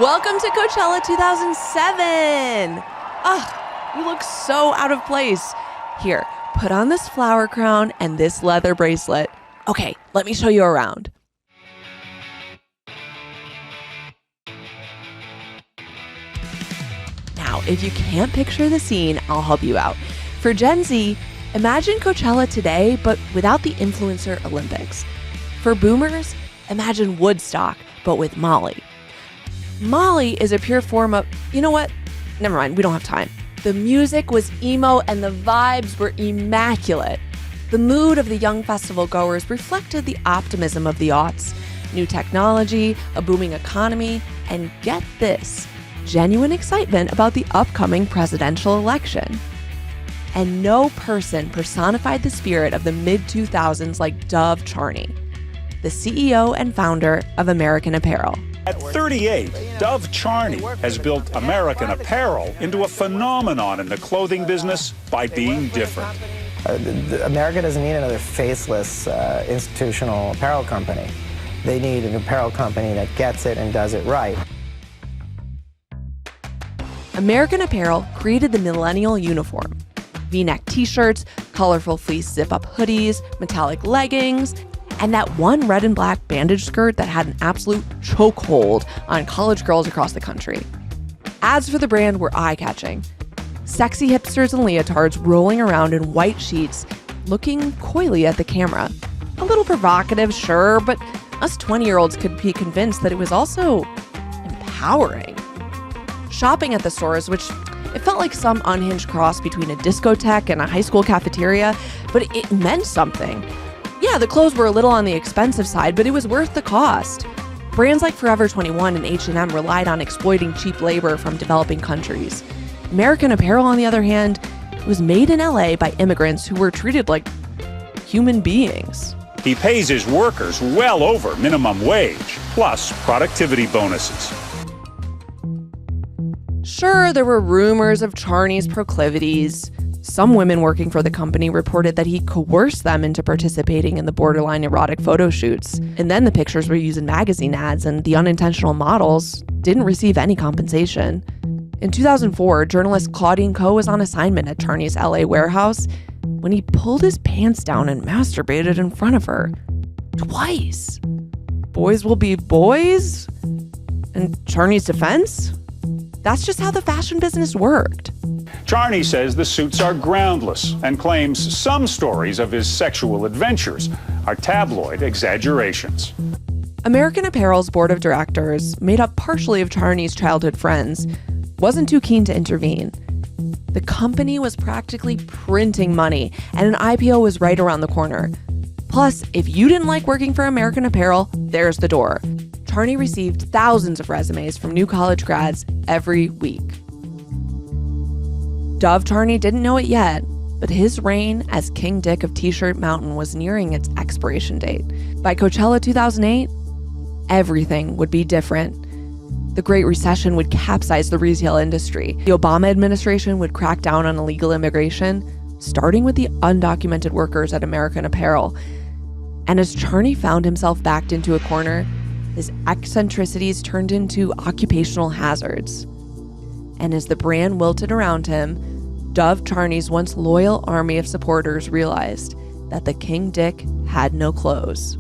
Welcome to Coachella 2007. Ugh, you look so out of place. Here, put on this flower crown and this leather bracelet. Okay, let me show you around. Now, if you can't picture the scene, I'll help you out. For Gen Z, imagine Coachella today, but without the influencer Olympics. For boomers, imagine Woodstock, but with Molly. Molly is a pure form of, you know what? Never mind, we don't have time. The music was emo and the vibes were immaculate. The mood of the young festival goers reflected the optimism of the aughts. New technology, a booming economy, and get this, genuine excitement about the upcoming presidential election. And no person personified the spirit of the mid-2000s like Dov Charney, the CEO and founder of American Apparel. At 38, Dov Charney has built American Apparel into a phenomenon in the clothing business by being different. America doesn't need another faceless institutional apparel company. They need an apparel company that gets it and does it right. American Apparel created the Millennial uniform. V-neck t-shirts, colorful fleece zip-up hoodies, metallic leggings, and that one red and black bandage skirt that had an absolute chokehold on college girls across the country. Ads for the brand were eye-catching. Sexy hipsters and leotards rolling around in white sheets, looking coyly at the camera. A little provocative, sure, but us 20-year-olds could be convinced that it was also empowering. Shopping at the stores, which it felt like some unhinged cross between a discotheque and a high school cafeteria, but it meant something. Yeah, the clothes were a little on the expensive side, but it was worth the cost. Brands like Forever 21 and H&M relied on exploiting cheap labor from developing countries. American Apparel, on the other hand, was made in LA by immigrants who were treated like human beings. He pays his workers well over minimum wage, plus productivity bonuses. Sure, there were rumors of Charney's proclivities. Some women working for the company reported that he coerced them into participating in the borderline erotic photo shoots. And then the pictures were used in magazine ads, and the unintentional models didn't receive any compensation. In 2004, journalist Claudine Coe was on assignment at Charney's LA warehouse when he pulled his pants down and masturbated in front of her. Twice. Boys will be boys? In Charney's defense? That's just how the fashion business worked. Charney says the suits are groundless and claims some stories of his sexual adventures are tabloid exaggerations. American Apparel's board of directors, made up partially of Charney's childhood friends, wasn't too keen to intervene. The company was practically printing money, and an IPO was right around the corner. Plus, if you didn't like working for American Apparel, there's the door. Charney received thousands of resumes from new college grads every week. Dov Charney didn't know it yet, but his reign as King Dick of T-Shirt Mountain was nearing its expiration date. By Coachella 2008, everything would be different. The Great Recession would capsize the retail industry. The Obama administration would crack down on illegal immigration, starting with the undocumented workers at American Apparel. And as Charney found himself backed into a corner, his eccentricities turned into occupational hazards. And as the brand wilted around him, Dov Charney's once loyal army of supporters realized that the King Dick had no clothes.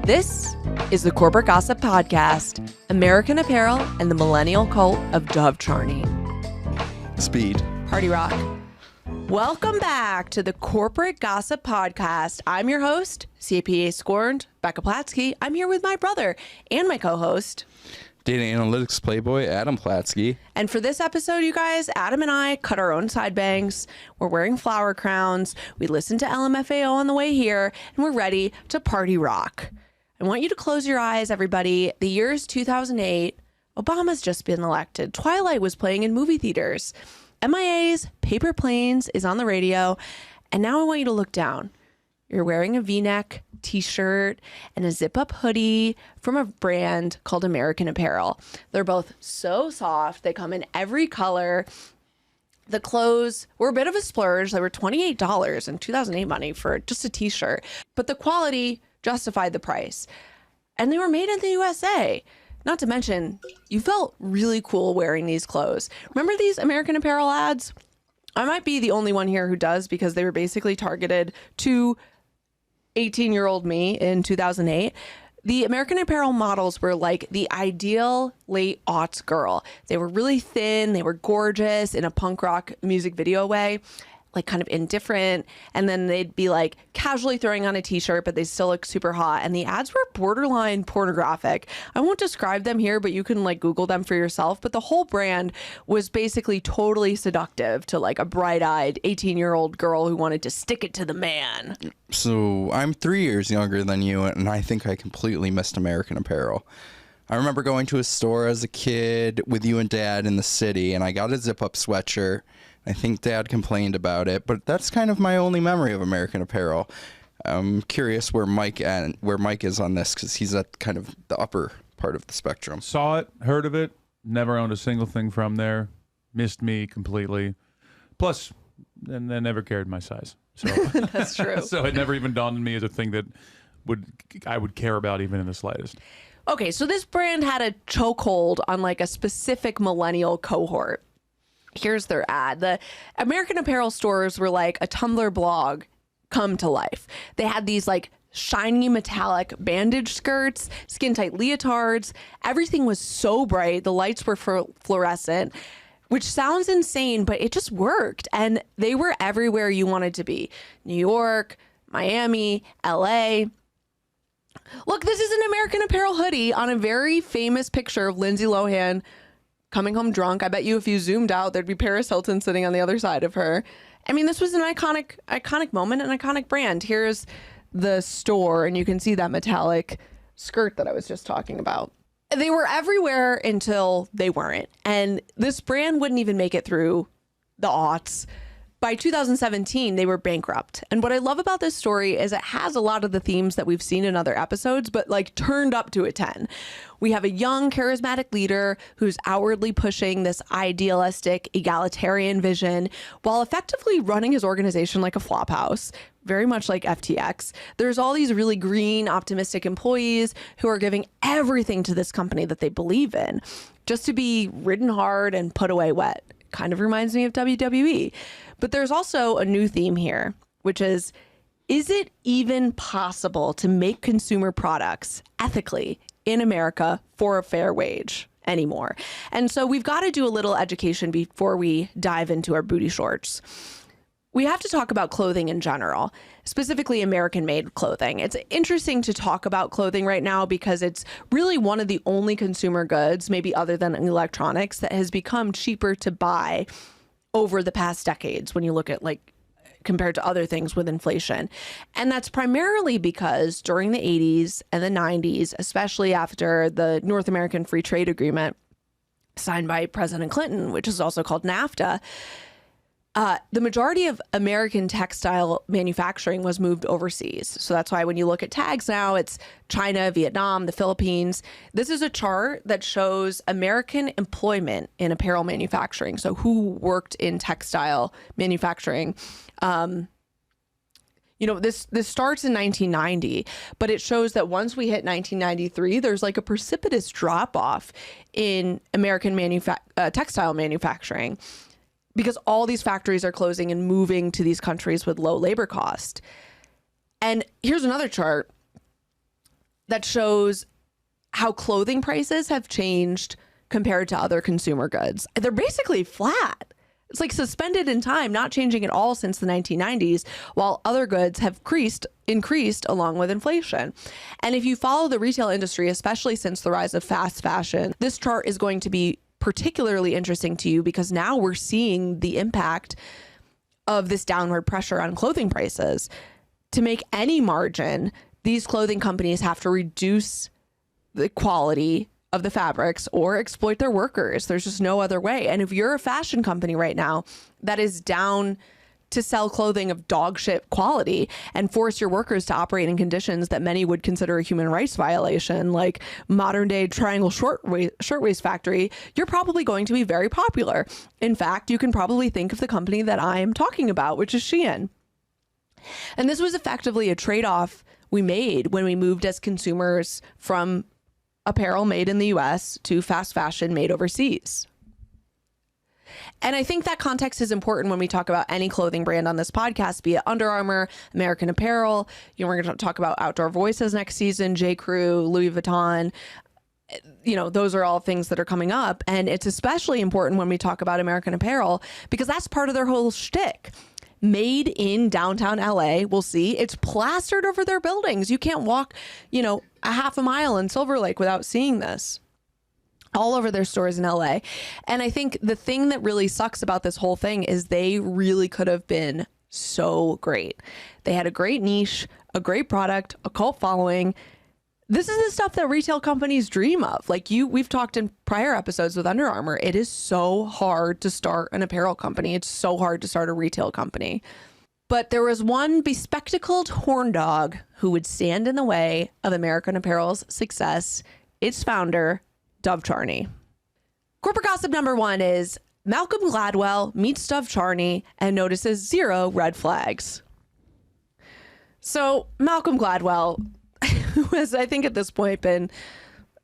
This is the Corporate Gossip Podcast, American Apparel and the Millennial Cult of Dov Charney. Speed. Party rock. Welcome back to the Corporate Gossip Podcast. I'm your host, CPA Scorned, Becca Platsky. I'm here with my brother and my co-host, Data analytics playboy, Adam Platsky. And for this episode, you guys, Adam and I cut our own side bangs. We're wearing flower crowns. We listened to LMFAO on the way here, and we're ready to party rock. I want you to close your eyes, everybody. The year is 2008. Obama's just been elected. Twilight was playing in movie theaters. MIA's Paper Planes is on the radio. And now I want you to look down. You're wearing a V-neck t-shirt and a zip-up hoodie from a brand called American Apparel. They're both so soft. They come in every color. The clothes were a bit of a splurge. They were $28 in 2008 money for just a t-shirt. But the quality justified the price. and they were made in the USA. Not to mention, you felt really cool wearing these clothes. Remember these American Apparel ads? I might be the only one here who does, because they were basically targeted to 18-year-old me in 2008. The American Apparel models were like the ideal late aughts girl. They were really thin, they were gorgeous in a punk rock music video way, like kind of indifferent. And then they'd be like casually throwing on a t-shirt, but they still look super hot. And the ads were borderline pornographic. I won't describe them here, but you can like Google them for yourself. But the whole brand was basically totally seductive to like a bright-eyed 18-year-old girl who wanted to stick it to the man. So I'm 3 years younger than you, and I think I completely missed American Apparel. I remember going to a store as a kid with you and Dad in the city, and I got a zip-up sweatshirt. I think Dad complained about it, but that's kind of my only memory of American Apparel. I'm curious where Mike is on this, because he's at kind of the upper part of the spectrum. Saw it, heard of it, never owned a single thing from there. Missed me completely. Plus, and they never cared my size. So That's true. so it never even dawned on me as a thing that I would care about even in the slightest. Okay, so this brand had a chokehold on like a specific millennial cohort. Here's their ad. The American Apparel stores were like a Tumblr blog come to life. They had these like shiny metallic bandage skirts, skin tight leotards. Everything was so bright. The lights were fluorescent, which sounds insane, but it just worked. And they were everywhere you wanted to be. New York, Miami, LA. Look, this is an American Apparel hoodie on a very famous picture of Lindsay Lohan coming home drunk. I bet you if you zoomed out, there'd be Paris Hilton sitting on the other side of her. I mean, this was an iconic moment, an iconic brand. Here's the store, and you can see that metallic skirt that I was just talking about. They were everywhere until they weren't. And this brand wouldn't even make it through the aughts. By 2017, they were bankrupt. And what I love about this story is it has a lot of the themes that we've seen in other episodes, but like turned up to a 10. We have a young, charismatic leader who's outwardly pushing this idealistic, egalitarian vision while effectively running his organization like a flophouse, very much like FTX. There's all these really green, optimistic employees who are giving everything to this company that they believe in just to be ridden hard and put away wet. Kind of reminds me of WWE. But there's also a new theme here, which is it even possible to make consumer products ethically in America for a fair wage anymore? And so we've got to do a little education before we dive into our booty shorts. We have to talk about clothing in general, specifically American-made clothing. It's interesting to talk about clothing right now because it's really one of the only consumer goods, maybe other than electronics, that has become cheaper to buy over the past decades when you look at like compared to other things with inflation. And that's primarily because during the 80s and the 90s, especially after the North American Free Trade Agreement signed by President Clinton, which is also called NAFTA, the majority of American textile manufacturing was moved overseas. So that's why when you look at tags now, it's China, Vietnam, the Philippines. This is a chart that shows American employment in apparel manufacturing. So who worked in textile manufacturing. This starts in 1990, but it shows that once we hit 1993, there's like a precipitous drop off in American textile manufacturing, because all these factories are closing and moving to these countries with low labor cost. And here's another chart that shows how clothing prices have changed compared to other consumer goods. They're basically flat. It's like suspended in time, not changing at all since the 1990s, while other goods have increased along with inflation. And if you follow the retail industry, especially since the rise of fast fashion, this chart is going to be particularly interesting to you because now we're seeing the impact of this downward pressure on clothing prices. To make any margin, these clothing companies have to reduce the quality of the fabrics or exploit their workers. There's just no other way. And if you're a fashion company right now that is down to sell clothing of dog shit quality and force your workers to operate in conditions that many would consider a human rights violation, like modern day Triangle Shirtwaist Factory, you're probably going to be very popular. In fact, you can probably think of the company that I'm talking about, which is Shein. And this was effectively a trade-off we made when we moved as consumers from apparel made in the US to fast fashion made overseas. And I think that context is important when we talk about any clothing brand on this podcast, be it Under Armour, American Apparel. You know, we're going to talk about Outdoor Voices next season, J. Crew, Louis Vuitton. You know, those are all things that are coming up. And it's especially important when we talk about American Apparel because that's part of their whole shtick. Made in downtown LA, we'll see. It's plastered over their buildings. You can't walk, you know, a half a mile in Silver Lake without seeing this. All over their stores in LA. And I think the thing that really sucks about this whole thing is they really could have been so great. They had a great niche, a great product, a cult following. This is the stuff that retail companies dream of. Like we've talked in prior episodes with Under Armour. It is so hard to start an apparel company. It's so hard to start a retail company. But there was one bespectacled horn dog who would stand in the way of American Apparel's success. Its founder, Dov Charney. Corporate gossip number 1 is Malcolm Gladwell meets Dov Charney and notices 0 red flags. So Malcolm Gladwell, who has, I think at this point, been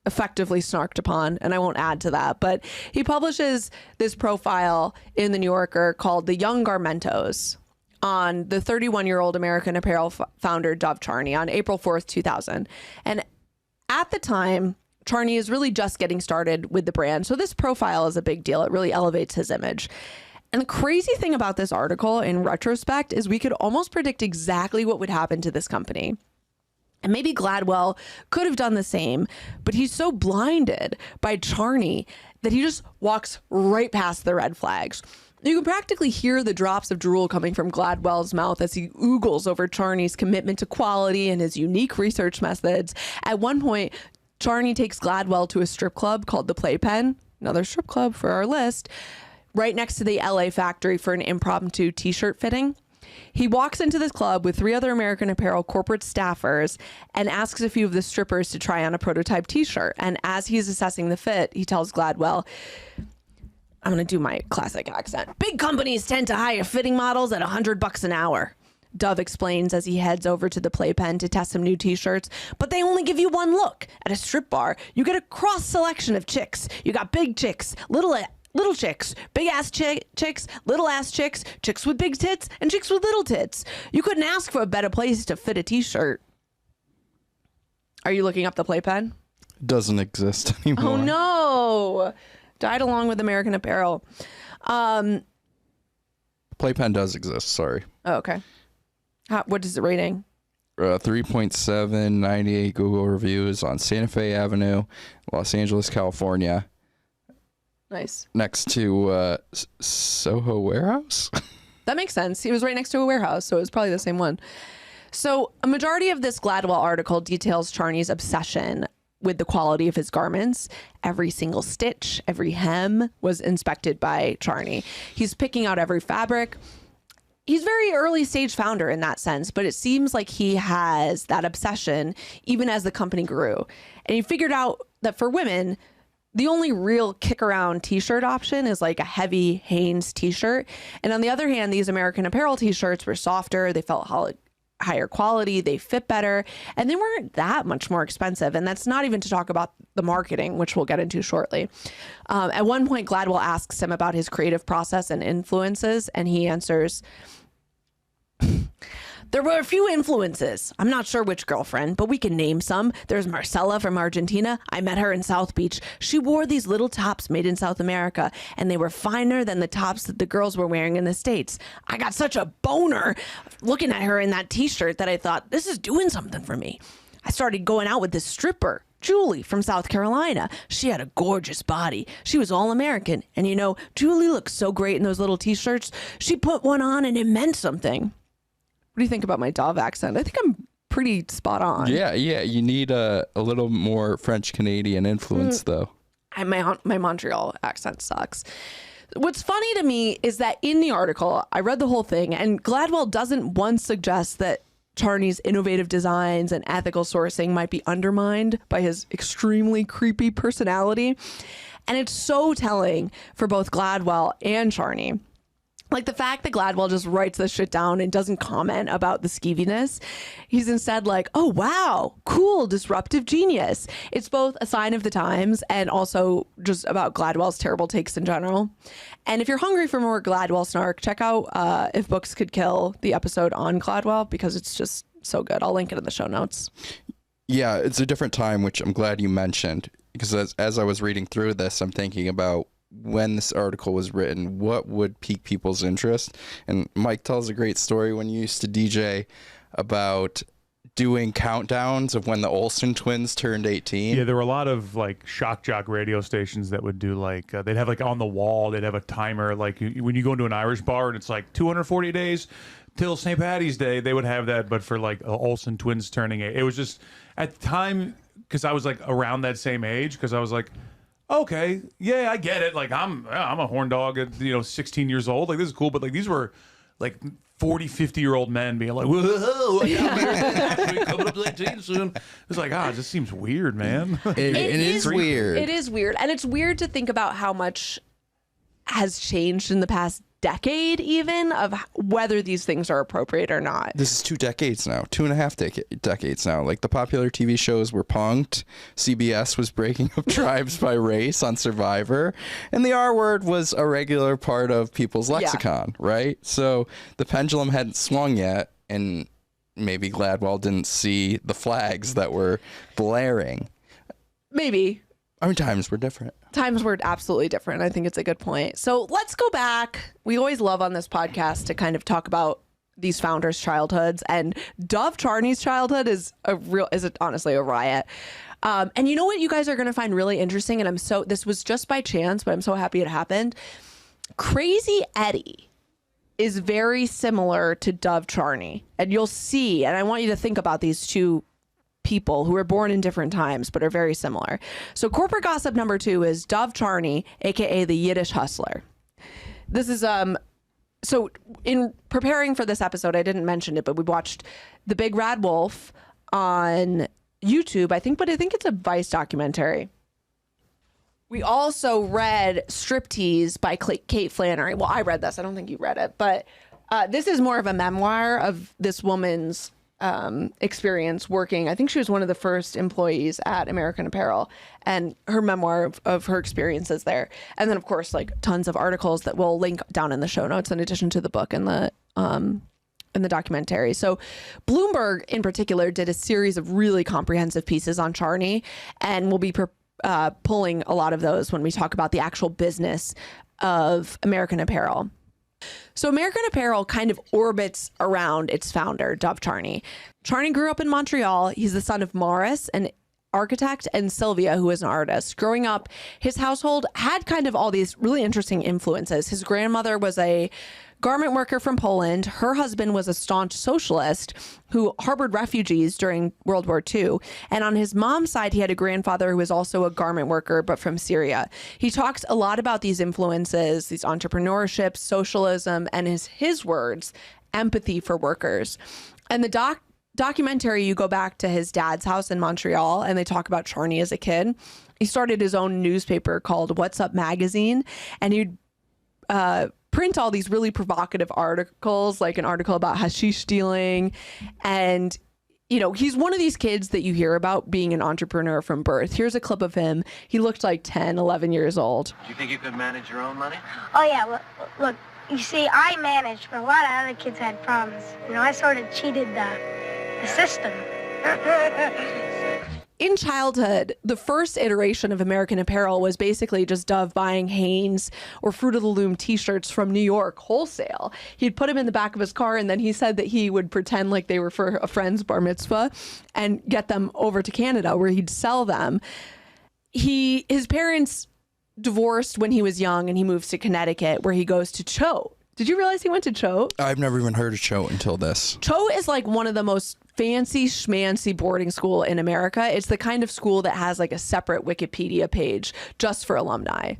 effectively snarked upon, and I won't add to that, but he publishes this profile in the New Yorker called The Young Garmentos on the 31-year-old American Apparel founder Dov Charney on April 4th, 2000. And at the time, Charney is really just getting started with the brand. So this profile is a big deal. It really elevates his image. And the crazy thing about this article in retrospect is we could almost predict exactly what would happen to this company. And maybe Gladwell could have done the same, but he's so blinded by Charney that he just walks right past the red flags. You can practically hear the drops of drool coming from Gladwell's mouth as he oogles over Charney's commitment to quality and his unique research methods. At one point, Charney takes Gladwell to a strip club called the Playpen, another strip club for our list, right next to the LA factory for an impromptu t-shirt fitting. He walks into this club with 3 other American Apparel corporate staffers and asks a few of the strippers to try on a prototype t-shirt. And as he's assessing the fit, he tells Gladwell, I'm going to do my classic accent. Big companies tend to hire fitting models at $100 an hour. Dov explains as he heads over to the Playpen to test some new t-shirts, but they only give you one look. At a strip bar, you get a cross selection of chicks. You got big chicks, little chicks, big ass chicks, little ass chicks, chicks with big tits, and chicks with little tits. You couldn't ask for a better place to fit a t-shirt. Are you looking up the Playpen? Doesn't exist anymore. Oh no! Died along with American Apparel. Playpen does exist, sorry. Oh, okay. What is it rating? 3.7, 98 Google reviews on Santa Fe Avenue, Los Angeles, California. Nice. Next to Soho Warehouse? That makes sense. He was right next to a warehouse, so it was probably the same one. So a majority of this Gladwell article details Charney's obsession with the quality of his garments. Every single stitch, every hem was inspected by Charney. He's picking out every fabric. He's very early stage founder in that sense, but it seems like he has that obsession even as the company grew. And he figured out that for women, the only real kick around t-shirt option is like a heavy Hanes t-shirt. And on the other hand, these American Apparel t-shirts were softer. They felt higher quality. They fit better, and they weren't that much more expensive. And that's not even to talk about the marketing, which we'll get into shortly. At one point, Gladwell asks him about his creative process and influences, and he answers, there were a few influences. I'm not sure which girlfriend, but we can name some. There's Marcella from Argentina. I met her in South Beach. She wore these little tops made in South America, and they were finer than the tops that the girls were wearing in the States. I got such a boner looking at her in that t-shirt that I thought, this is doing something for me. I started going out with this stripper, Julie from South Carolina. She had a gorgeous body. She was all American. And you know, Julie looked so great in those little t-shirts. She put one on and it meant something. What do you think about my Dov accent? I think I'm pretty spot on. Yeah. You need a little more French Canadian influence, though. My Montreal accent sucks. What's funny to me is that in the article, I read the whole thing, and Gladwell doesn't once suggest that Charney's innovative designs and ethical sourcing might be undermined by his extremely creepy personality. And it's so telling for both Gladwell and Charney. Like the fact that Gladwell just writes this shit down and doesn't comment about the skeeviness. He's instead like, oh, wow, cool, disruptive genius. It's both a sign of the times and also just about Gladwell's terrible takes in general. And if you're hungry for more Gladwell snark, check out If Books Could Kill, the episode on Gladwell, because it's just so good. I'll link it in the show notes. Yeah, it's a different time, which I'm glad you mentioned, because as I was reading through this, I'm thinking about when this article was written, what would pique people's interest. And Mike tells a great story when you used to DJ about doing countdowns of when the Olsen twins turned 18. Yeah, there were a lot of like shock jock radio stations that would do like they'd have like on the wall, they'd have a timer like when you go into an Irish bar and it's like 240 days till St. Patty's Day, they would have that, but for like Olsen twins turning 8. It was just at the time, because I was like around that same age, because I was like, okay, yeah, I get it. Like I'm a horn dog at 16 years old. Like this is cool, but like these were like 40, 50-year-old men being like, whoa, I'm coming up to 18 soon. It's like, it just seems weird, man. It is weird. It is weird. And it's weird to think about how much has changed in the past decade, even, of whether these things are appropriate or not. This is 2 decades now, 2.5 decades now. Like the popular TV shows were punked. CBS was breaking up tribes by race on Survivor. And the R word was a regular part of people's lexicon, right? So the pendulum hadn't swung yet. And maybe Gladwell didn't see the flags that were blaring. Maybe. I mean, times were different. Times were absolutely different. I think it's a good point. So let's go back. We always love on this podcast to kind of talk about these founders' childhoods, and Dov Charney's childhood is honestly a riot. And you know what you guys are going to find really interesting, and this was just by chance, but I'm so happy it happened. Crazy Eddie is very similar to Dov Charney, and you'll see, and I want you to think about these two people who were born in different times but are very similar. So corporate gossip number 2 is Dov Charney, aka the Yiddish hustler. This is so in preparing for this episode, I didn't mention it, but we watched The Big Rad Wolf on YouTube, I think it's a Vice documentary. We also read Striptease by Kate Flannery. Well, I read this. I don't think you read it, but this is more of a memoir of this woman's experience working. I think she was one of the first employees at American Apparel, and her memoir of her experiences there. And then of course, like tons of articles that we'll link down in the show notes in addition to the book and the documentary. So Bloomberg in particular did a series of really comprehensive pieces on Charney, and we'll be pulling a lot of those when we talk about the actual business of American Apparel. So American Apparel kind of orbits around its founder, Dov Charney. Charney grew up in Montreal. He's the son of Morris, an architect, and Sylvia, who is an artist. Growing up, his household had kind of all these really interesting influences. His grandmother was a garment worker from Poland. Her husband was a staunch socialist who harbored refugees during World War II. And on his mom's side, he had a grandfather who was also a garment worker, but from Syria. He talks a lot about these influences, these entrepreneurship, socialism, and his words, empathy for workers. And the documentary, you go back to his dad's house in Montreal, and they talk about Charney as a kid. He started his own newspaper called What's Up Magazine, and he'd print all these really provocative articles, like an article about hashish dealing. And, he's one of these kids that you hear about being an entrepreneur from birth. Here's a clip of him. He looked like 10, 11 years old. Do you think you could manage your own money? Oh, yeah. Look, you see, I managed, but a lot of other kids had problems. I sort of cheated the system. In childhood, the first iteration of American Apparel was basically just Dov buying Hanes or Fruit of the Loom t-shirts from New York wholesale. He'd put them in the back of his car, and then he said that he would pretend like they were for a friend's bar mitzvah and get them over to Canada where he'd sell them. His parents divorced when he was young, and he moves to Connecticut where he goes to Choate. Did you realize he went to Choate? I've never even heard of Choate until this. Choate is like one of the most fancy schmancy boarding school in America. It's the kind of school that has like a separate Wikipedia page just for alumni.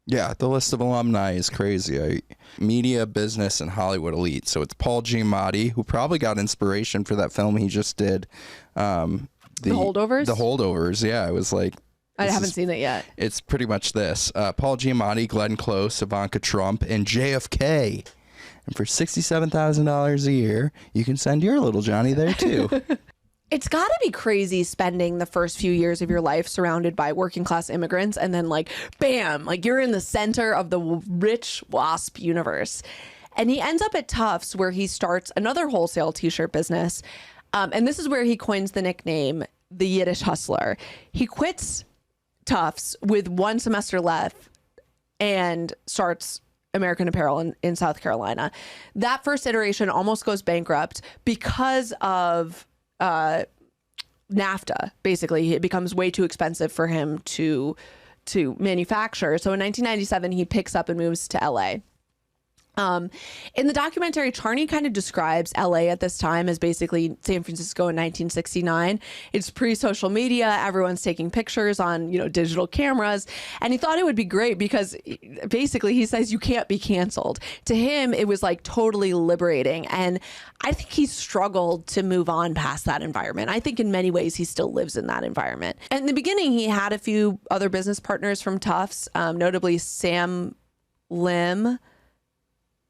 Yeah, the list of alumni is crazy. Media, business, and Hollywood elite. So it's Paul Giamatti, who probably got inspiration for that film he just did. The Holdovers? The Holdovers, yeah. It was like I haven't seen it yet. It's pretty much this. Paul Giamatti, Glenn Close, Ivanka Trump, and JFK. And for $67,000 a year, you can send your little Johnny there too. It's got to be crazy spending the first few years of your life surrounded by working class immigrants and then like, bam, like you're in the center of the rich WASP universe. And he ends up at Tufts where he starts another wholesale t-shirt business. And this is where he coins the nickname, the Yiddish hustler. He quits Tufts with one semester left and starts American Apparel in South Carolina. That first iteration almost goes bankrupt because of NAFTA. Basically, it becomes way too expensive for him to manufacture. So in 1997, he picks up and moves to LA. In the documentary, Charney kind of describes LA at this time as basically San Francisco in 1969. It's pre-social media. Everyone's taking pictures on, digital cameras. And he thought it would be great because basically he says you can't be canceled. To him, it was like totally liberating. And I think he struggled to move on past that environment. I think in many ways he still lives in that environment. And in the beginning, he had a few other business partners from Tufts, notably Sam Lim,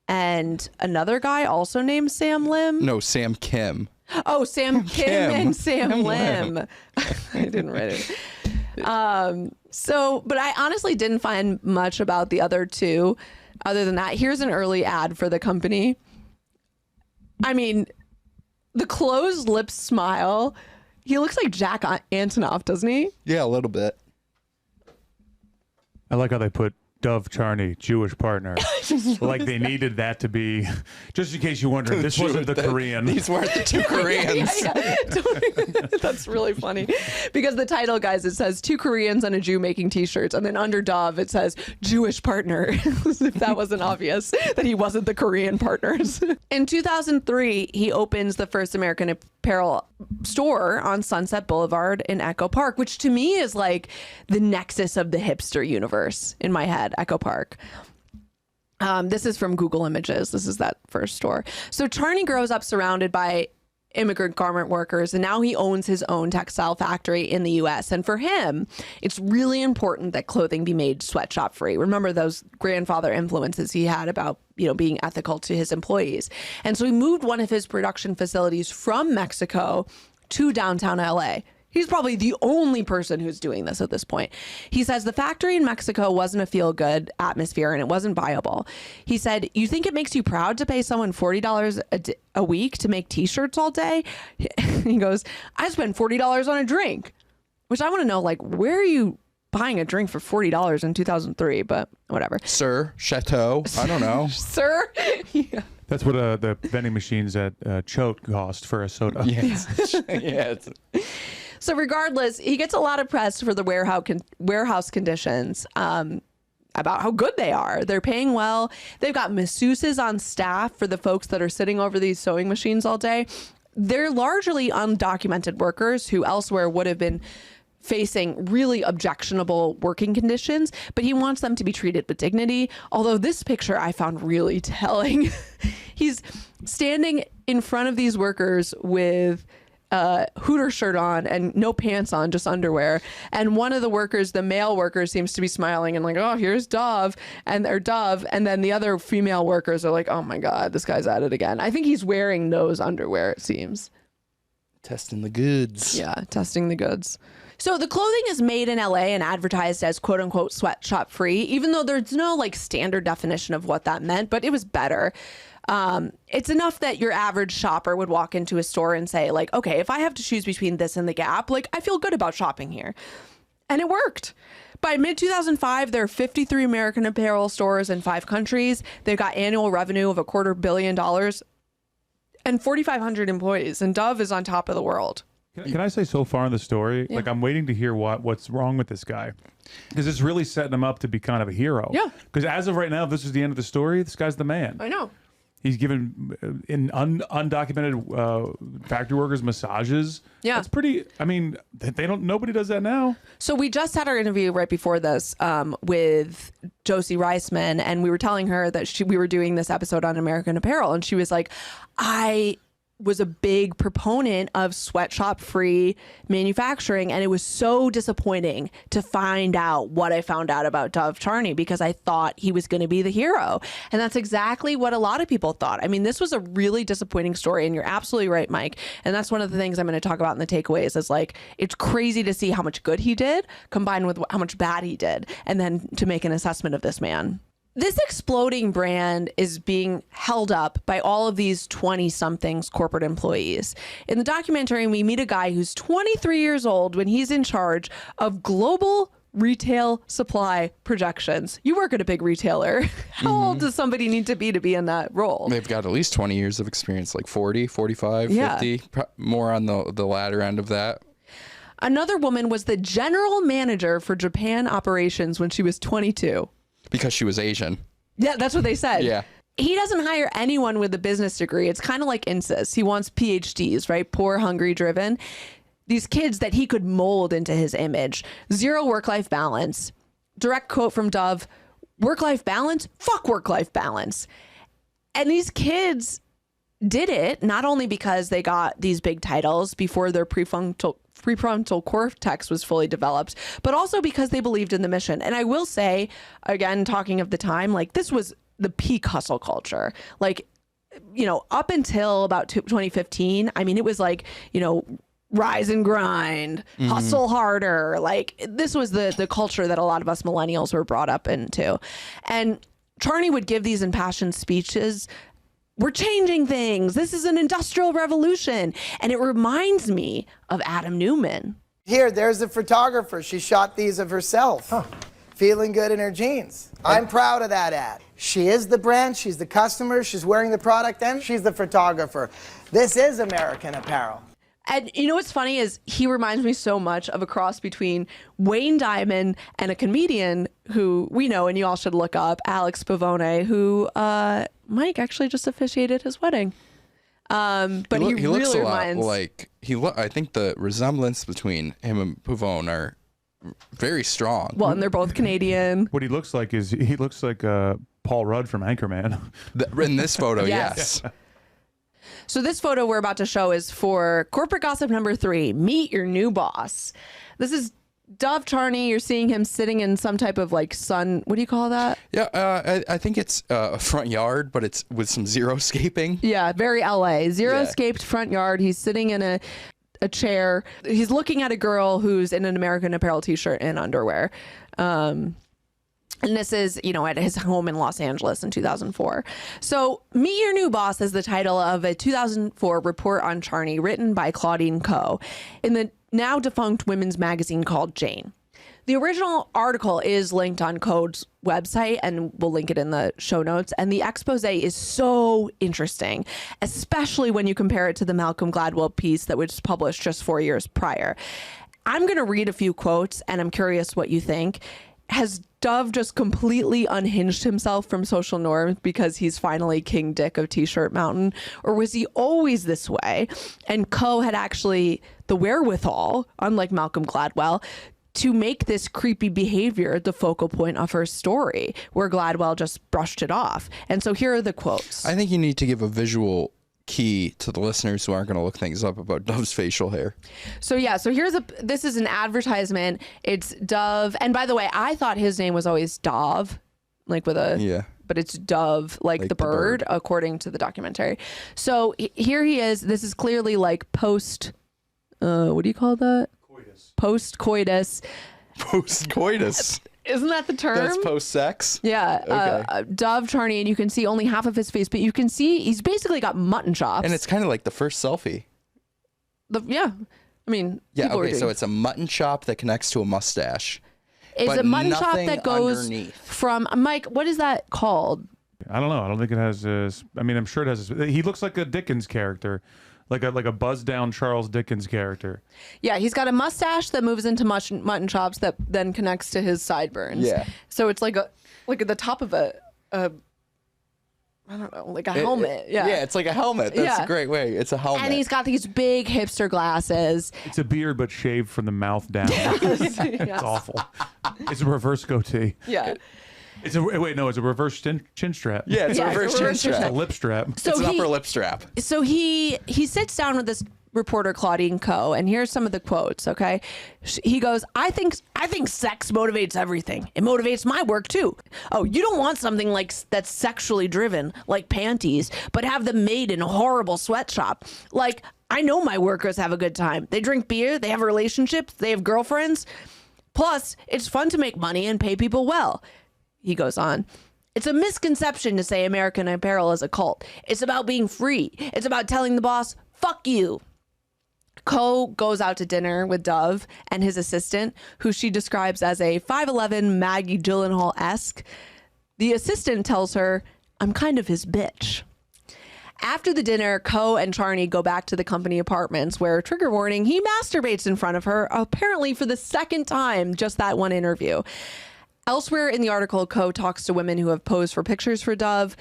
and another guy also named Sam Lim. No, Sam Kim. Oh, Sam Kim and Sam Lim. I didn't write it. But I honestly didn't find much about the other two other than that. Here's an early ad for the company. I mean, the closed lips smile. He looks like Jack Antonoff, doesn't he? Yeah, a little bit. I like how they put Dov Charney, Jewish partner. Like they needed that to be, just in case you wondered, this wasn't the Korean. These weren't the two Koreans. Yeah. That's really funny. Because the title, guys, it says 2 Koreans and a Jew making t-shirts. And then under Dov, it says Jewish partner. If that wasn't obvious, that he wasn't the Korean partners. In 2003, he opens the first American Apparel store on Sunset Boulevard in Echo Park, which to me is like the nexus of the hipster universe in my head, Echo Park. This is from Google Images. This is that first store. So Charney grows up surrounded by immigrant garment workers, and now he owns his own textile factory in the U.S. And for him, it's really important that clothing be made sweatshop free. Remember those grandfather influences he had about, being ethical to his employees. And so he moved one of his production facilities from Mexico to downtown L.A. He's probably the only person who's doing this at this point. He says the factory in Mexico wasn't a feel-good atmosphere and it wasn't viable. He said, you think it makes you proud to pay someone $40 a week to make t-shirts all day? He goes, I spend $40 on a drink, which I want to know, like, where are you buying a drink for $40 in 2003? But whatever. Sir, Chateau, I don't know. Sir? Yeah. That's what the vending machines at Choate cost for a soda. Yes. Yes. So regardless, he gets a lot of press for the warehouse conditions, about how good they are. They're paying well. They've got masseuses on staff for the folks that are sitting over these sewing machines all day. They're largely undocumented workers who elsewhere would have been facing really objectionable working conditions, but he wants them to be treated with dignity. Although this picture I found really telling. He's standing in front of these workers with Hooter shirt on and no pants on, just underwear. And one of the workers, the male worker, seems to be smiling and like, oh, here's Dov. And then the other female workers are like, oh my God, this guy's at it again. I think he's wearing those underwear, it seems. Testing the goods. Yeah, testing the goods. So the clothing is made in LA and advertised as quote unquote sweatshop free, even though there's no like standard definition of what that meant, but it was better. It's enough that your average shopper would walk into a store and say like, okay, if I have to choose between this and the Gap, like I feel good about shopping here. And it worked. By mid-2005, there are 53 American Apparel stores in 5 countries. They've got annual revenue of $250 million and 4,500 employees. And Dov is on top of the world. Can I say so far in the story, like I'm waiting to hear what's wrong with this guy, because it's really setting him up to be kind of a hero. Yeah. Because as of right now, if this is the end of the story, this guy's the man. I know. He's given undocumented factory workers massages. Yeah. That's pretty. I mean, nobody does that now. So we just had our interview right before this with Josie Reisman, and we were telling her that we were doing this episode on American Apparel, and she was like, I was a big proponent of sweatshop-free manufacturing, and it was so disappointing to find out what I found out about Dov Charney, because I thought he was going to be the hero. And that's exactly what a lot of people thought. I mean, this was a really disappointing story, and you're absolutely right, Mike. And that's one of the things I'm going to talk about in the takeaways is, like, it's crazy to see how much good he did combined with how much bad he did, and then to make an assessment of this man. This exploding brand is being held up by all of these 20-somethings corporate employees. In the documentary, we meet a guy who's 23 years old when he's in charge of global retail supply projections. You work at a big retailer. How old does somebody need to be in that role? They've got at least 20 years of experience, like 40, 45, Yeah. 50, more on the latter end of that. Another woman was the general manager for Japan operations when she was 22. Because she was Asian. Yeah, that's what they said. Yeah. He doesn't hire anyone with a business degree. It's kind of like INSIS. He wants PhDs, right? Poor, hungry, driven. These kids that he could mold into his image. Zero work-life balance. Direct quote from Dov, work-life balance? Fuck work-life balance. And these kids did it not only because they got these big titles before their prefrontal cortex was fully developed, but also because they believed in the mission. And I will say, again, talking of the time, like, this was the peak hustle culture. Like, you know, up until about 2015, I mean, it was like, you know, rise and grind, hustle harder. Like, this was the culture that a lot of us millennials were brought up into. And Charney would give these impassioned speeches. We're changing things. This is an industrial revolution. And it reminds me of Adam Newman. Here, there's the photographer. She shot these of herself. Feeling good in her jeans. I'm proud of that ad. She is the brand, she's the customer, she's wearing the product, and she's the photographer. This is American Apparel. And you know what's funny is he reminds me so much of a cross between Wayne Diamond and a comedian who we know and you all should look up, Alex Pavone, who Mike actually just officiated his wedding. But he looks really a lot reminds like I think the resemblance between him and Pavone are very strong. Well, and they're both Canadian. What he looks like is he looks like Paul Rudd from Anchorman. In this photo, Yes. yes. So this photo we're about to show is for corporate gossip number 3, meet your new boss. This is Dov Charney. You're seeing him sitting in some type of like sun. What do you call that? Yeah, I think it's a front yard, but it's with some xeriscaping. Yeah, very LA. Xeriscaped front yard. He's sitting in a chair. He's looking at a girl who's in an American Apparel t-shirt and underwear. And this is, you know, at his home in Los Angeles in 2004. So Meet Your New Boss is the title of a 2004 report on Charney written by Claudine Coe in the now defunct women's magazine called Jane. The original article is linked on Code's website, and we'll link it in the show notes. And the expose is so interesting, especially when you compare it to the Malcolm Gladwell piece that was published just 4 years prior. I'm going to read a few quotes, and I'm curious what you think. Has Dov just completely unhinged himself from social norms because he's finally King Dick of T-shirt Mountain? Or was he always this way? And Coe had actually the wherewithal, unlike Malcolm Gladwell, to make this creepy behavior the focal point of her story, where Gladwell just brushed it off. And so here are the quotes. I think you need to give a visual key to the listeners who aren't going to look things up about Dov's facial hair. So this is an advertisement. It's Dov. And by the way, I thought his name was always Dov, like with a, Yeah. but it's Dove, like the bird, according to the documentary. So here he is. This is clearly like post, what do you call that? Coitus. Post-coitus. Post-coitus. Isn't that the term? That's post-sex? Yeah. Okay. Dov Charney, and you can see only half of his face, but you can see he's basically got mutton chops. And it's kind of like the first selfie. Yeah. I mean, Yeah, people are okay, doing- so it's a mutton chop that connects to a mustache. It's but a mutton chop nothing that goes underneath. from, Mike, what is that called? I don't know. I don't think it has. I mean, I'm sure it has. He looks like a Dickens character, like a buzzed down Charles Dickens character. Yeah, he's got a mustache that moves into mutton chops that then connects to his sideburns. Yeah. So it's like at the top of a I don't know, like a helmet. Yeah. Yeah, it's like a helmet. That's Yeah. a great way. It's a helmet. And he's got these big hipster glasses. It's a beard, but shaved from the mouth down. It's awful. It's a reverse goatee. Yeah. It's a reverse chin strap. Yeah, it's a reverse chin strap. It's a lip strap. So it's an upper lip strap. So he sits down with this reporter, Claudine Coe, and here's some of the quotes, okay? He goes, I think sex motivates everything. It motivates my work too. Oh, you don't want something like that's sexually driven, like panties, but have them made in a horrible sweatshop. Like, I know my workers have a good time. They drink beer, they have relationships, they have girlfriends. Plus, it's fun to make money and pay people well. He goes on. It's a misconception to say American Apparel is a cult. It's about being free. It's about telling the boss, fuck you. Coe goes out to dinner with Dov and his assistant, who she describes as a 5'11" Maggie Gyllenhaal-esque. The assistant tells her, I'm kind of his bitch. After the dinner, Coe and Charney go back to the company apartments where, trigger warning, he masturbates in front of her, apparently for the second time, just that one interview. Elsewhere in the article, Coe talks to women who have posed for pictures for Dov,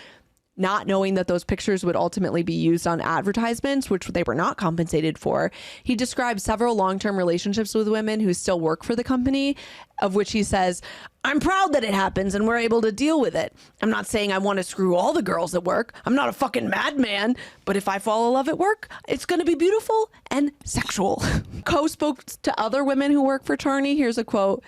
not knowing that those pictures would ultimately be used on advertisements, which they were not compensated for. He describes several long-term relationships with women who still work for the company, of which he says, I'm proud that it happens and we're able to deal with it. I'm not saying I want to screw all the girls at work. I'm not a fucking madman, but if I fall in love at work, it's going to be beautiful and sexual. Coe spoke to other women who work for Charney. Here's a quote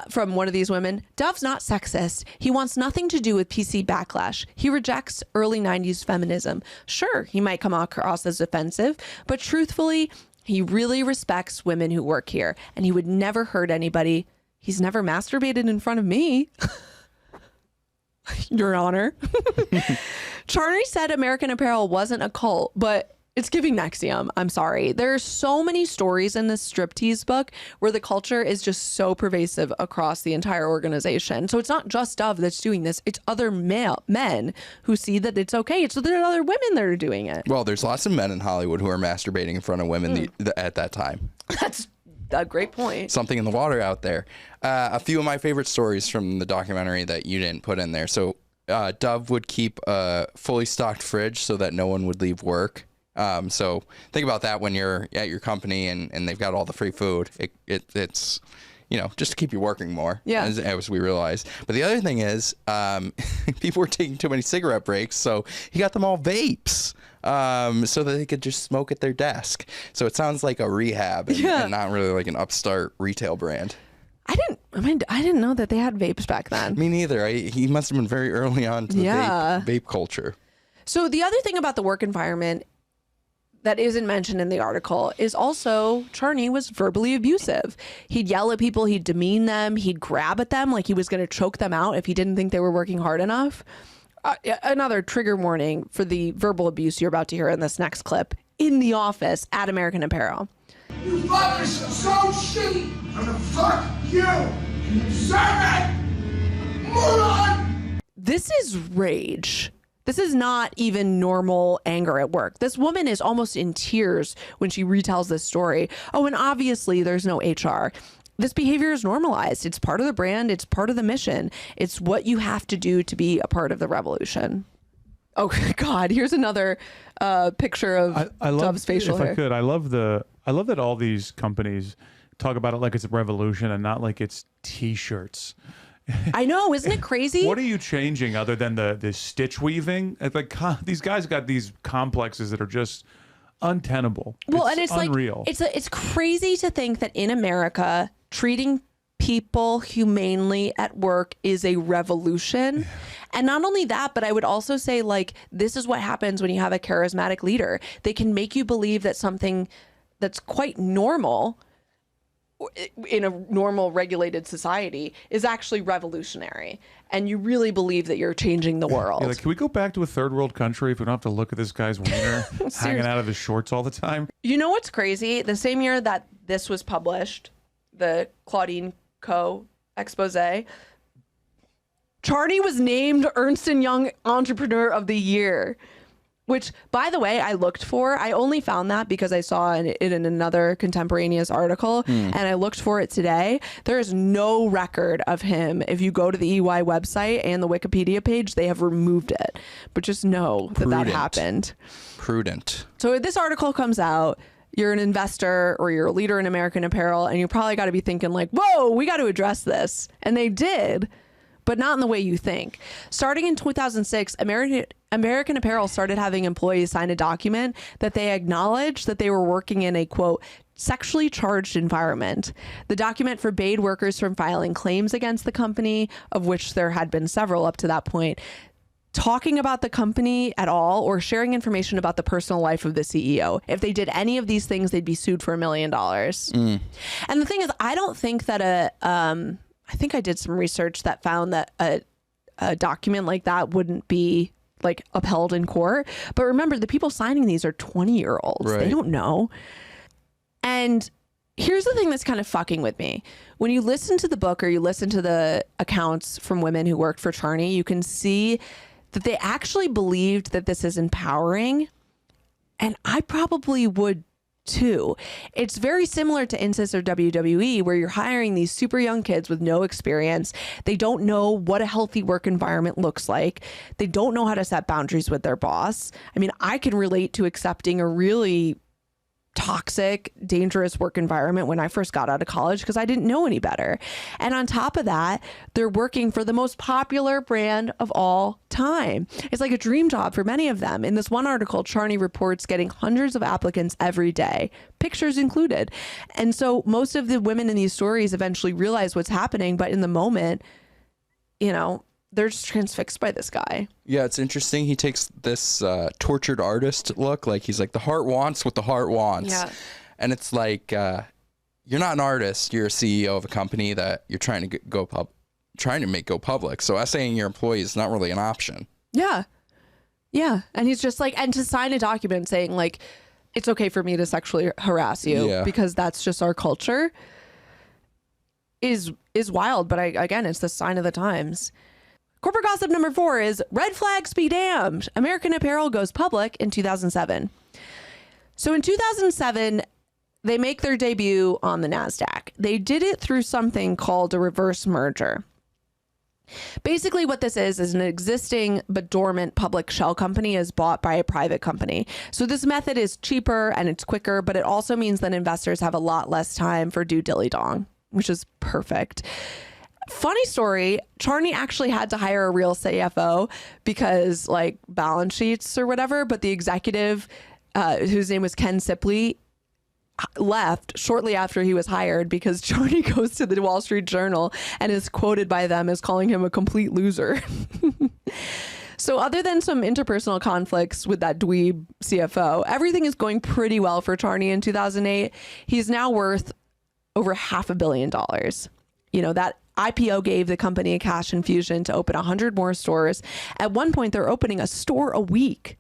from one of these women. Dov's not sexist. He wants nothing to do with PC backlash. He rejects early 90s feminism. Sure, he might come across as offensive, but truthfully, he really respects women who work here, and he would never hurt anybody. He's never masturbated in front of me. Your Honor. Charney said American Apparel wasn't a cult, but it's giving NXIVM. I'm sorry. There's so many stories in this striptease book where the culture is just so pervasive across the entire organization. So it's not just Dov that's doing this. It's other men who see that it's okay. It's there are other women that are doing it. Well, there's lots of men in Hollywood who are masturbating in front of women at that time. That's a great point. Something in the water out there. A few of my favorite stories from the documentary that you didn't put in there. So Dov would keep a fully stocked fridge so that no one would leave work. So think about that when you're at your company and they've got all the free food. It's, you know, just to keep you working more, as we realize. But the other thing is, people were taking too many cigarette breaks, so he got them all vapes, so that they could just smoke at their desk. So it sounds like a rehab and not really like an upstart retail brand. I didn't know that they had vapes back then. Me neither. He must have been very early on to the vape culture. So the other thing about the work environment that isn't mentioned in the article is also Charney was verbally abusive. He'd yell at people, he'd demean them, he'd grab at them like he was going to choke them out if he didn't think they were working hard enough. Another trigger warning for the verbal abuse you're about to hear in this next clip in the office at American Apparel. You fuckers are so shitty. I'm gonna fuck you. You deserve it. Move on. This is rage. This is not even normal anger at work. This woman is almost in tears when she retells this story. Oh, and obviously there's no HR. This behavior is normalized. It's part of the brand. It's part of the mission. It's what you have to do to be a part of the revolution. Oh God, here's another picture of Dov's facial hair. If I could, I love that all these companies talk about it like it's a revolution and not like it's T-shirts. I know, isn't it crazy? What are you changing other than the stitch weaving? Like these guys got these complexes that are just untenable. Well, it's unreal. Like it's crazy to think that in America, treating people humanely at work is a revolution. Yeah. And not only that, but I would also say, like, this is what happens when you have a charismatic leader. They can make you believe that something that's quite normal in a normal regulated society is actually revolutionary, and you really believe that you're changing the world. Yeah, like, can we go back to a third world country if we don't have to look at this guy's wiener hanging out of his shorts all the time? You know what's crazy? The same year that this was published, the Claudine Coe expose, Charney was named Ernst & Young Entrepreneur of the Year. Which, by the way, I looked for. I only found that because I saw it in another contemporaneous article, and I looked for it today. There is no record of him. If you go to the EY website and the Wikipedia page, they have removed it. But just know that happened. Prudent. So if this article comes out, you're an investor or you're a leader in American Apparel, and you probably got to be thinking like, whoa, we got to address this. And they did. but not in the way you think. Starting in 2006, American Apparel started having employees sign a document that they acknowledged that they were working in a, quote, sexually charged environment. The document forbade workers from filing claims against the company, of which there had been several up to that point, talking about the company at all, or sharing information about the personal life of the CEO. If they did any of these things, they'd be sued for $1 million. And the thing is, I don't think that I think I did some research that found that a document like that wouldn't be like upheld in court. But remember, the people signing these are 20-year-olds. Right. They don't know. And here's the thing that's kind of fucking with me. When you listen to the book or you listen to the accounts from women who worked for Charney, you can see that they actually believed that this is empowering. And I probably would too. It's very similar to Incest or WWE, where you're hiring these super young kids with no experience. They don't know what a healthy work environment looks like. They don't know how to set boundaries with their boss. I mean, I can relate to accepting a really toxic, dangerous work environment when I first got out of college because I didn't know any better. And on top of that, they're working for the most popular brand of all time. It's like a dream job for many of them. In this one article, Charney reports getting hundreds of applicants every day, pictures included. And so most of the women in these stories eventually realize what's happening, but in the moment, you know, they're just transfixed by this guy. Yeah, it's interesting. He takes this tortured artist look. Like, he's like, the heart wants what the heart wants. Yeah. And it's like, you're not an artist. You're a CEO of a company that you're trying to make go public. So essaying your employees is not really an option. Yeah. Yeah. And he's just like, and to sign a document saying like, it's okay for me to sexually harass you because that's just our culture is wild. But again, it's the sign of the times. Corporate gossip number 4 is red flags be damned. American Apparel goes public in 2007. So in 2007, they make their debut on the NASDAQ. They did it through something called a reverse merger. Basically what this is an existing but dormant public shell company is bought by a private company. So this method is cheaper and it's quicker, but it also means that investors have a lot less time for due diligence, which is perfect. Funny story, Charney actually had to hire a real CFO because like balance sheets or whatever, but the executive whose name was Ken Sipley left shortly after he was hired because Charney goes to the Wall Street Journal and is quoted by them as calling him a complete loser. So other than some interpersonal conflicts with that dweeb CFO, everything is going pretty well for Charney in 2008. He's now worth over $500 million. You know, that IPO gave the company a cash infusion to open 100 more stores. At one point, they're opening a store a week.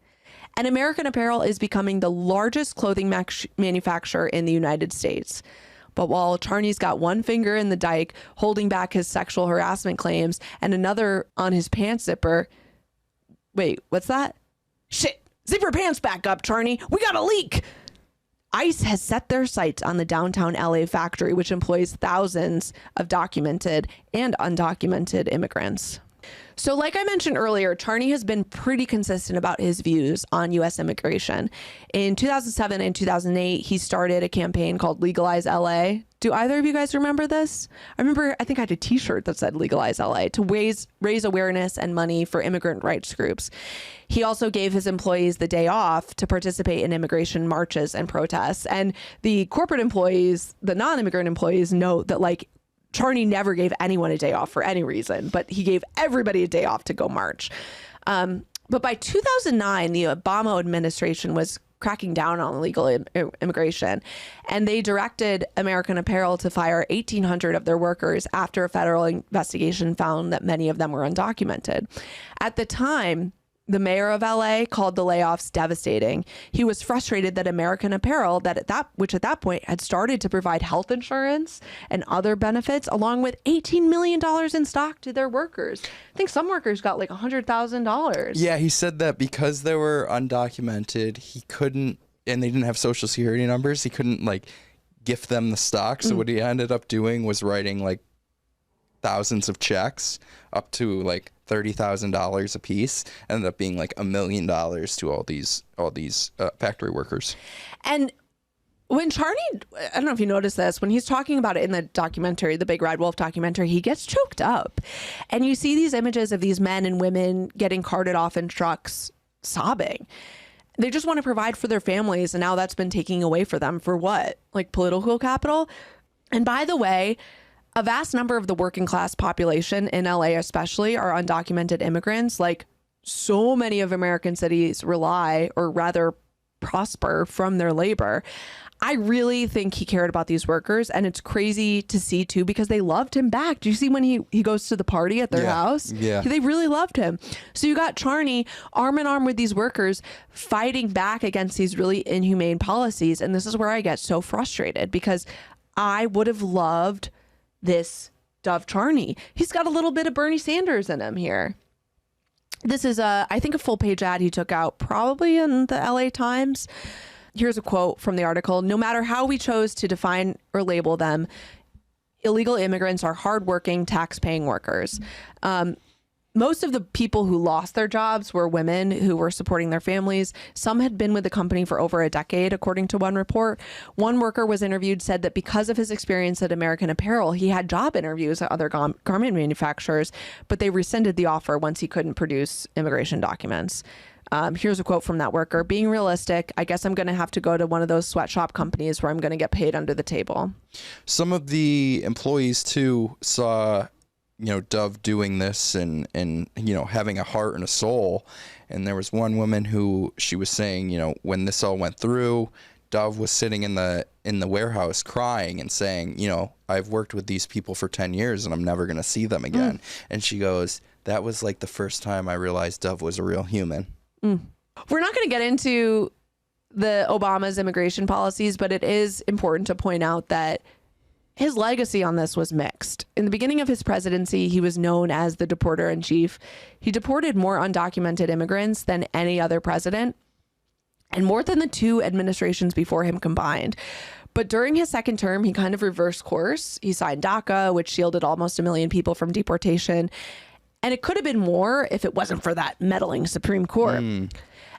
And American Apparel is becoming the largest clothing manufacturer in the United States. But while Charney's got one finger in the dike, holding back his sexual harassment claims, and another on his pants zipper. Wait, what's that? Shit, zip your pants back up, Charney. We got a leak. ICE has set their sights on the downtown LA factory, which employs thousands of documented and undocumented immigrants. So like I mentioned earlier, Charney has been pretty consistent about his views on U.S. immigration. In 2007 and 2008, he started a campaign called Legalize LA. Do either of you guys remember this? I think I had a t-shirt that said Legalize LA to raise awareness and money for immigrant rights groups. He also gave his employees the day off to participate in immigration marches and protests. And the corporate employees, the non-immigrant employees, know that like Charney never gave anyone a day off for any reason, but he gave everybody a day off to go march. But by 2009, the Obama administration was cracking down on illegal immigration, and they directed American Apparel to fire 1,800 of their workers after a federal investigation found that many of them were undocumented. At the time, the mayor of LA called the layoffs devastating. He was frustrated that American Apparel, which at that point had started to provide health insurance and other benefits, along with $18 million in stock to their workers. I think some workers got like $100,000. Yeah, he said that because they were undocumented, he couldn't, and they didn't have social security numbers, he couldn't like gift them the stock. So what he ended up doing was writing like thousands of checks up to like $30,000 a piece, ended up being like $1 million to all these factory workers. And When Charney, I don't know if you noticed this, when he's talking about it in the documentary, the Big Red Wolf documentary, he gets choked up. And you see these images of these men and women getting carted off in trucks, sobbing. They just want to provide for their families, and now that's been taken away for them for what? Like political capital? And by the way, a vast number of the working class population in LA especially are undocumented immigrants. Like, so many of American cities rely, or rather prosper, from their labor. I really think he cared about these workers, and it's crazy to see too, because they loved him back. Do you see when he goes to the party at their house? Yeah. They really loved him. So you got Charney arm in arm with these workers fighting back against these really inhumane policies. And this is where I get so frustrated, because I would have loved this Dov Charney. He's got a little bit of Bernie Sanders in him here. This is I think a full page ad he took out probably in the LA Times. Here's a quote from the article. "No matter how we chose to define or label them, illegal immigrants are hardworking, tax-paying workers." Most of the people who lost their jobs were women who were supporting their families. Some had been with the company for over a decade, according to one report. One worker was interviewed, said that because of his experience at American Apparel, he had job interviews at other garment manufacturers, but they rescinded the offer once he couldn't produce immigration documents. Here's a quote from that worker. "Being realistic, I guess I'm going to have to go to one of those sweatshop companies where I'm going to get paid under the table." Some of the employees too saw, Dov doing this and having a heart and a soul. And there was one woman who she was saying, when this all went through, Dov was sitting in the warehouse crying and saying, "I've worked with these people for 10 years and I'm never going to see them again." And she goes, "That was like the first time I realized Dov was a real human." We're not going to get into the Obama's immigration policies, but it is important to point out that his legacy on this was mixed. In the beginning of his presidency, he was known as the deporter in chief. He deported more undocumented immigrants than any other president, and more than the two administrations before him combined. But during his second term, he kind of reversed course. He signed DACA, which shielded almost 1 million people from deportation. And it could have been more if it wasn't for that meddling Supreme Court.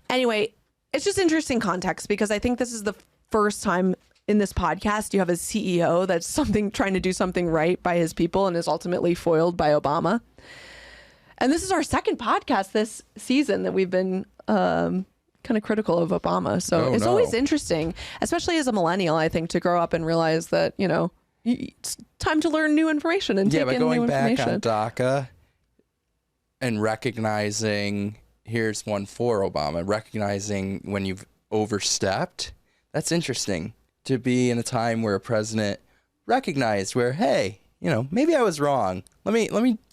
Anyway, it's just interesting context, because I think this is the first time in this podcast you have a CEO that's trying to do something right by his people and is ultimately foiled by Obama. And this is our second podcast this season that we've been kind of critical of Obama. So it's always interesting, especially as a millennial, I think, to grow up and realize that, it's time to learn new information and take in new information. Yeah, but going back on DACA and recognizing, here's one for Obama, recognizing when you've overstepped, that's interesting to be in a time where a president recognized where, hey, maybe I was wrong. Let me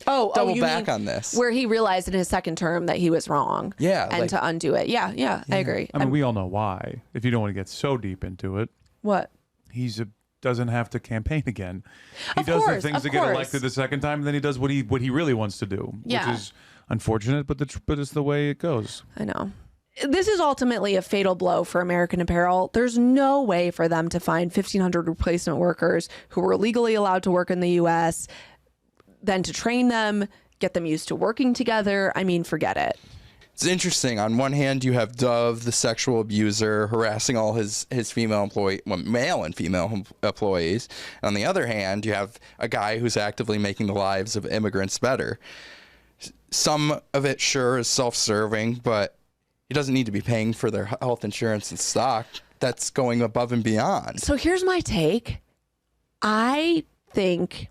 double back on this. Where he realized in his second term that he was wrong. Yeah. And to undo it. Yeah, I agree. I mean, we all know why. If you don't want to get so deep into it. What? Doesn't have to campaign again. He Of does course, the things to get elected the second time, and then he does what he really wants to do, which is unfortunate, but it's the way it goes. I know. This is ultimately a fatal blow for American Apparel. There's no way for them to find 1,500 replacement workers who were legally allowed to work in the U.S., then to train them, get them used to working together. I mean, forget it. It's interesting. On one hand, you have Dov, the sexual abuser, harassing all his female male and female employees. And on the other hand, you have a guy who's actively making the lives of immigrants better. Some of it, sure, is self-serving, but he doesn't need to be paying for their health insurance and stock. That's going above and beyond. So here's my take. I think,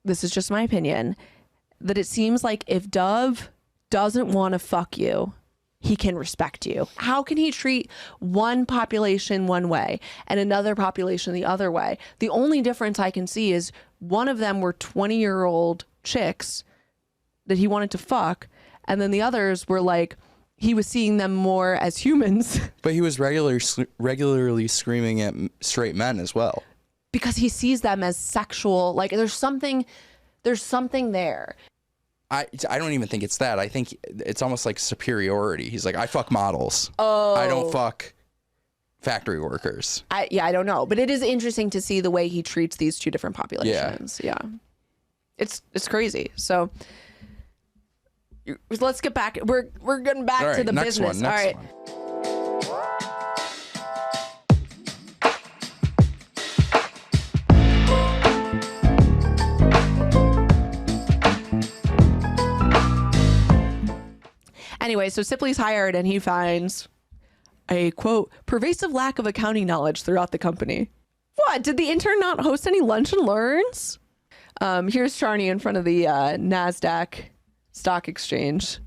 this is just my opinion, that it seems like if Dov doesn't want to fuck you, he can respect you. How can he treat one population one way and another population the other way? The only difference I can see is one of them were 20-year-old chicks that he wanted to fuck, and then the others were like, he was seeing them more as humans. But he was regularly screaming at straight men as well. Because he sees them as sexual. Like, there's something there. I don't even think it's that. I think it's almost like superiority. He's like, I fuck models. Oh. I don't fuck factory workers. I don't know. But it is interesting to see the way he treats these two different populations. Yeah. It's crazy. So let's get back. We're getting back to the business. All right. Anyway, so Sipley's hired and he finds a, quote, pervasive lack of accounting knowledge throughout the company. What? Did the intern not host any lunch and learns? Here's Charney in front of the NASDAQ stock exchange.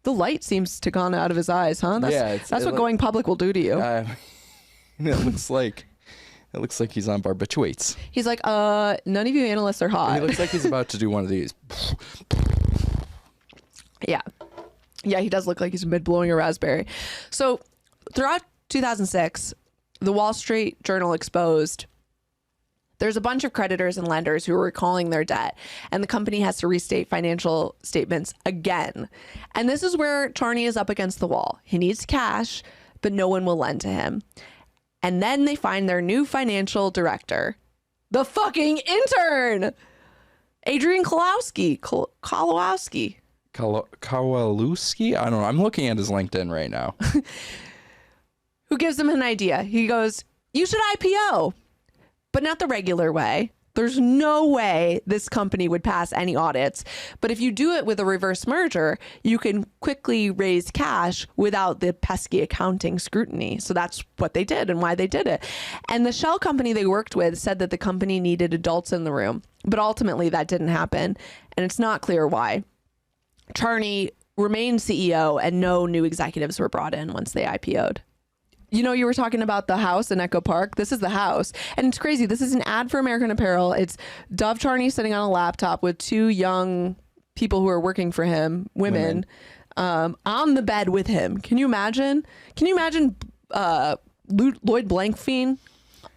The light seems to have gone out of his eyes, huh? That's what going public will do to you. It looks like he's on barbiturates. He's like, none of you analysts are hot. He looks like he's about to do one of these. Yeah. Yeah, he does look like he's mid-blowing a raspberry. So throughout 2006, the Wall Street Journal exposed there's a bunch of creditors and lenders who are recalling their debt, and the company has to restate financial statements again. And this is where Charney is up against the wall. He needs cash, but no one will lend to him. And then they find their new financial director, the fucking intern, Adrian Kowalski. Kowalski? I don't know. I'm looking at his LinkedIn right now. Who gives him an idea. He goes, you should IPO, but not the regular way. There's no way this company would pass any audits. But if you do it with a reverse merger, you can quickly raise cash without the pesky accounting scrutiny. So that's what they did and why they did it. And the shell company they worked with said that the company needed adults in the room. But ultimately that didn't happen. And it's not clear why. Charney remained CEO and no new executives were brought in once they IPO'd. You know, you were talking about the house in Echo Park. This is the house. And it's crazy. This is an ad for American Apparel. It's Dov Charney sitting on a laptop with two young people who are working for him, women. On the bed with him. Can you imagine? Lloyd Blankfein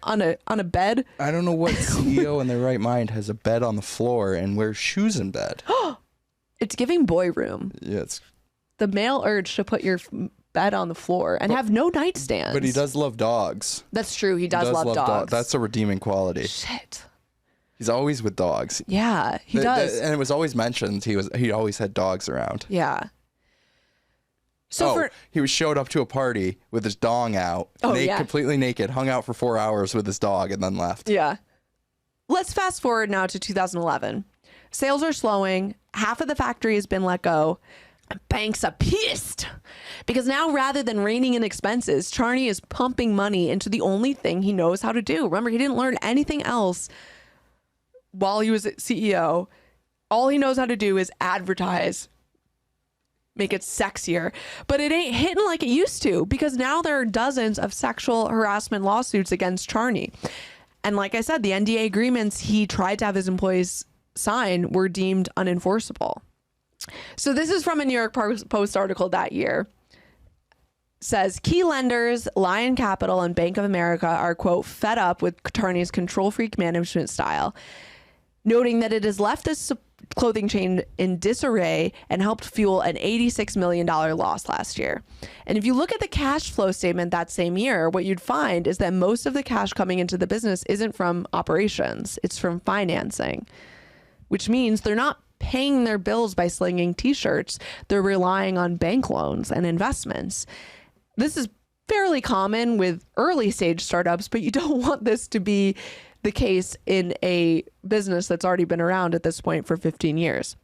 on a bed? I don't know what CEO in their right mind has a bed on the floor and wears shoes in bed. It's giving boy room. Yeah, the male urge to put your bed on the floor and have no nightstands. But he does love dogs. That's true. He does love dogs. That's a redeeming quality. Shit. He's always with dogs. Yeah, he does. And it was always mentioned he always had dogs around. Yeah. So he showed up to a party with his dong out, completely naked, hung out for 4 hours with his dog, and then left. Yeah. Let's fast forward now to 2011. Sales are slowing. Half of the factory has been let go. Banks are pissed because now rather than reining in expenses, Charney is pumping money into the only thing he knows how to do. Remember, he didn't learn anything else while he was CEO. All he knows how to do is advertise, make it sexier, but it ain't hitting like it used to because now there are dozens of sexual harassment lawsuits against Charney. And like I said, the NDA agreements he tried to have his employees sign were deemed unenforceable. So this is from a New York Post article that year. Says key lenders, Lion Capital and Bank of America are, quote, fed up with Charney's control freak management style, noting that it has left this clothing chain in disarray and helped fuel an $86 million loss last year. And if you look at the cash flow statement that same year, what you'd find is that most of the cash coming into the business isn't from operations, it's from financing, which means they're not paying their bills by slinging t-shirts. They're relying on bank loans and investments. This is fairly common with early stage startups, but you don't want this to be the case in a business that's already been around at this point for 15 years.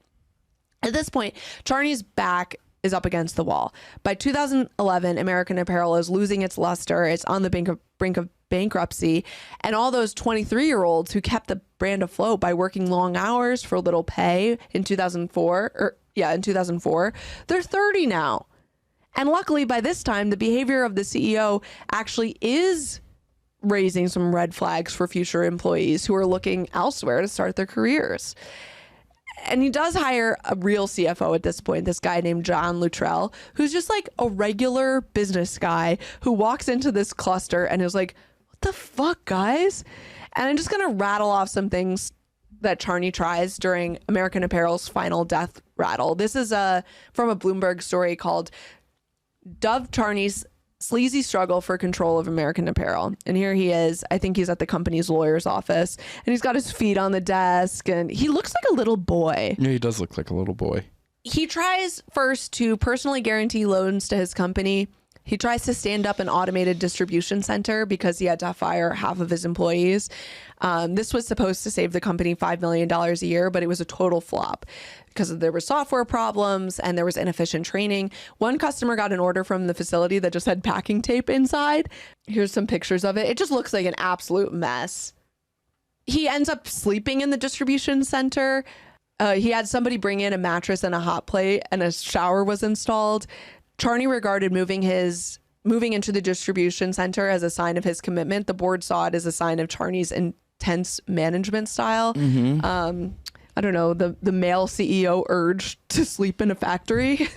At this point, Charney's back is up against the wall. By 2011, American Apparel is losing its luster. It's on the brink of bankruptcy. And all those 23-year-olds who kept the brand afloat by working long hours for little pay in 2004, they're 30 now. And luckily, by this time, the behavior of the CEO actually is raising some red flags for future employees who are looking elsewhere to start their careers. And he does hire a real CFO at this point, this guy named John Luttrell, who's just like a regular business guy who walks into this cluster and is like, what the fuck, guys? And I'm just going to rattle off some things that Charney tries during American Apparel's final death rattle. This is from a Bloomberg story called Dov Charney's Sleazy Struggle for Control of American Apparel. And here he is. I think he's at the company's lawyer's office. And he's got his feet on the desk. And he looks like a little boy. Yeah, he does look like a little boy. He tries first to personally guarantee loans to his company. He tries to stand up an automated distribution center because he had to fire half of his employees. This was supposed to save the company $5 million a year, but it was a total flop because there were software problems and there was inefficient training. One customer got an order from the facility that just had packing tape inside. Here's some pictures of it. It just looks like an absolute mess. He ends up sleeping in the distribution center. He had somebody bring in a mattress and a hot plate, and a shower was installed. Charney regarded moving into the distribution center as a sign of his commitment. The board saw it as a sign of Charney's intense management style. I don't know, the male CEO urge to sleep in a factory.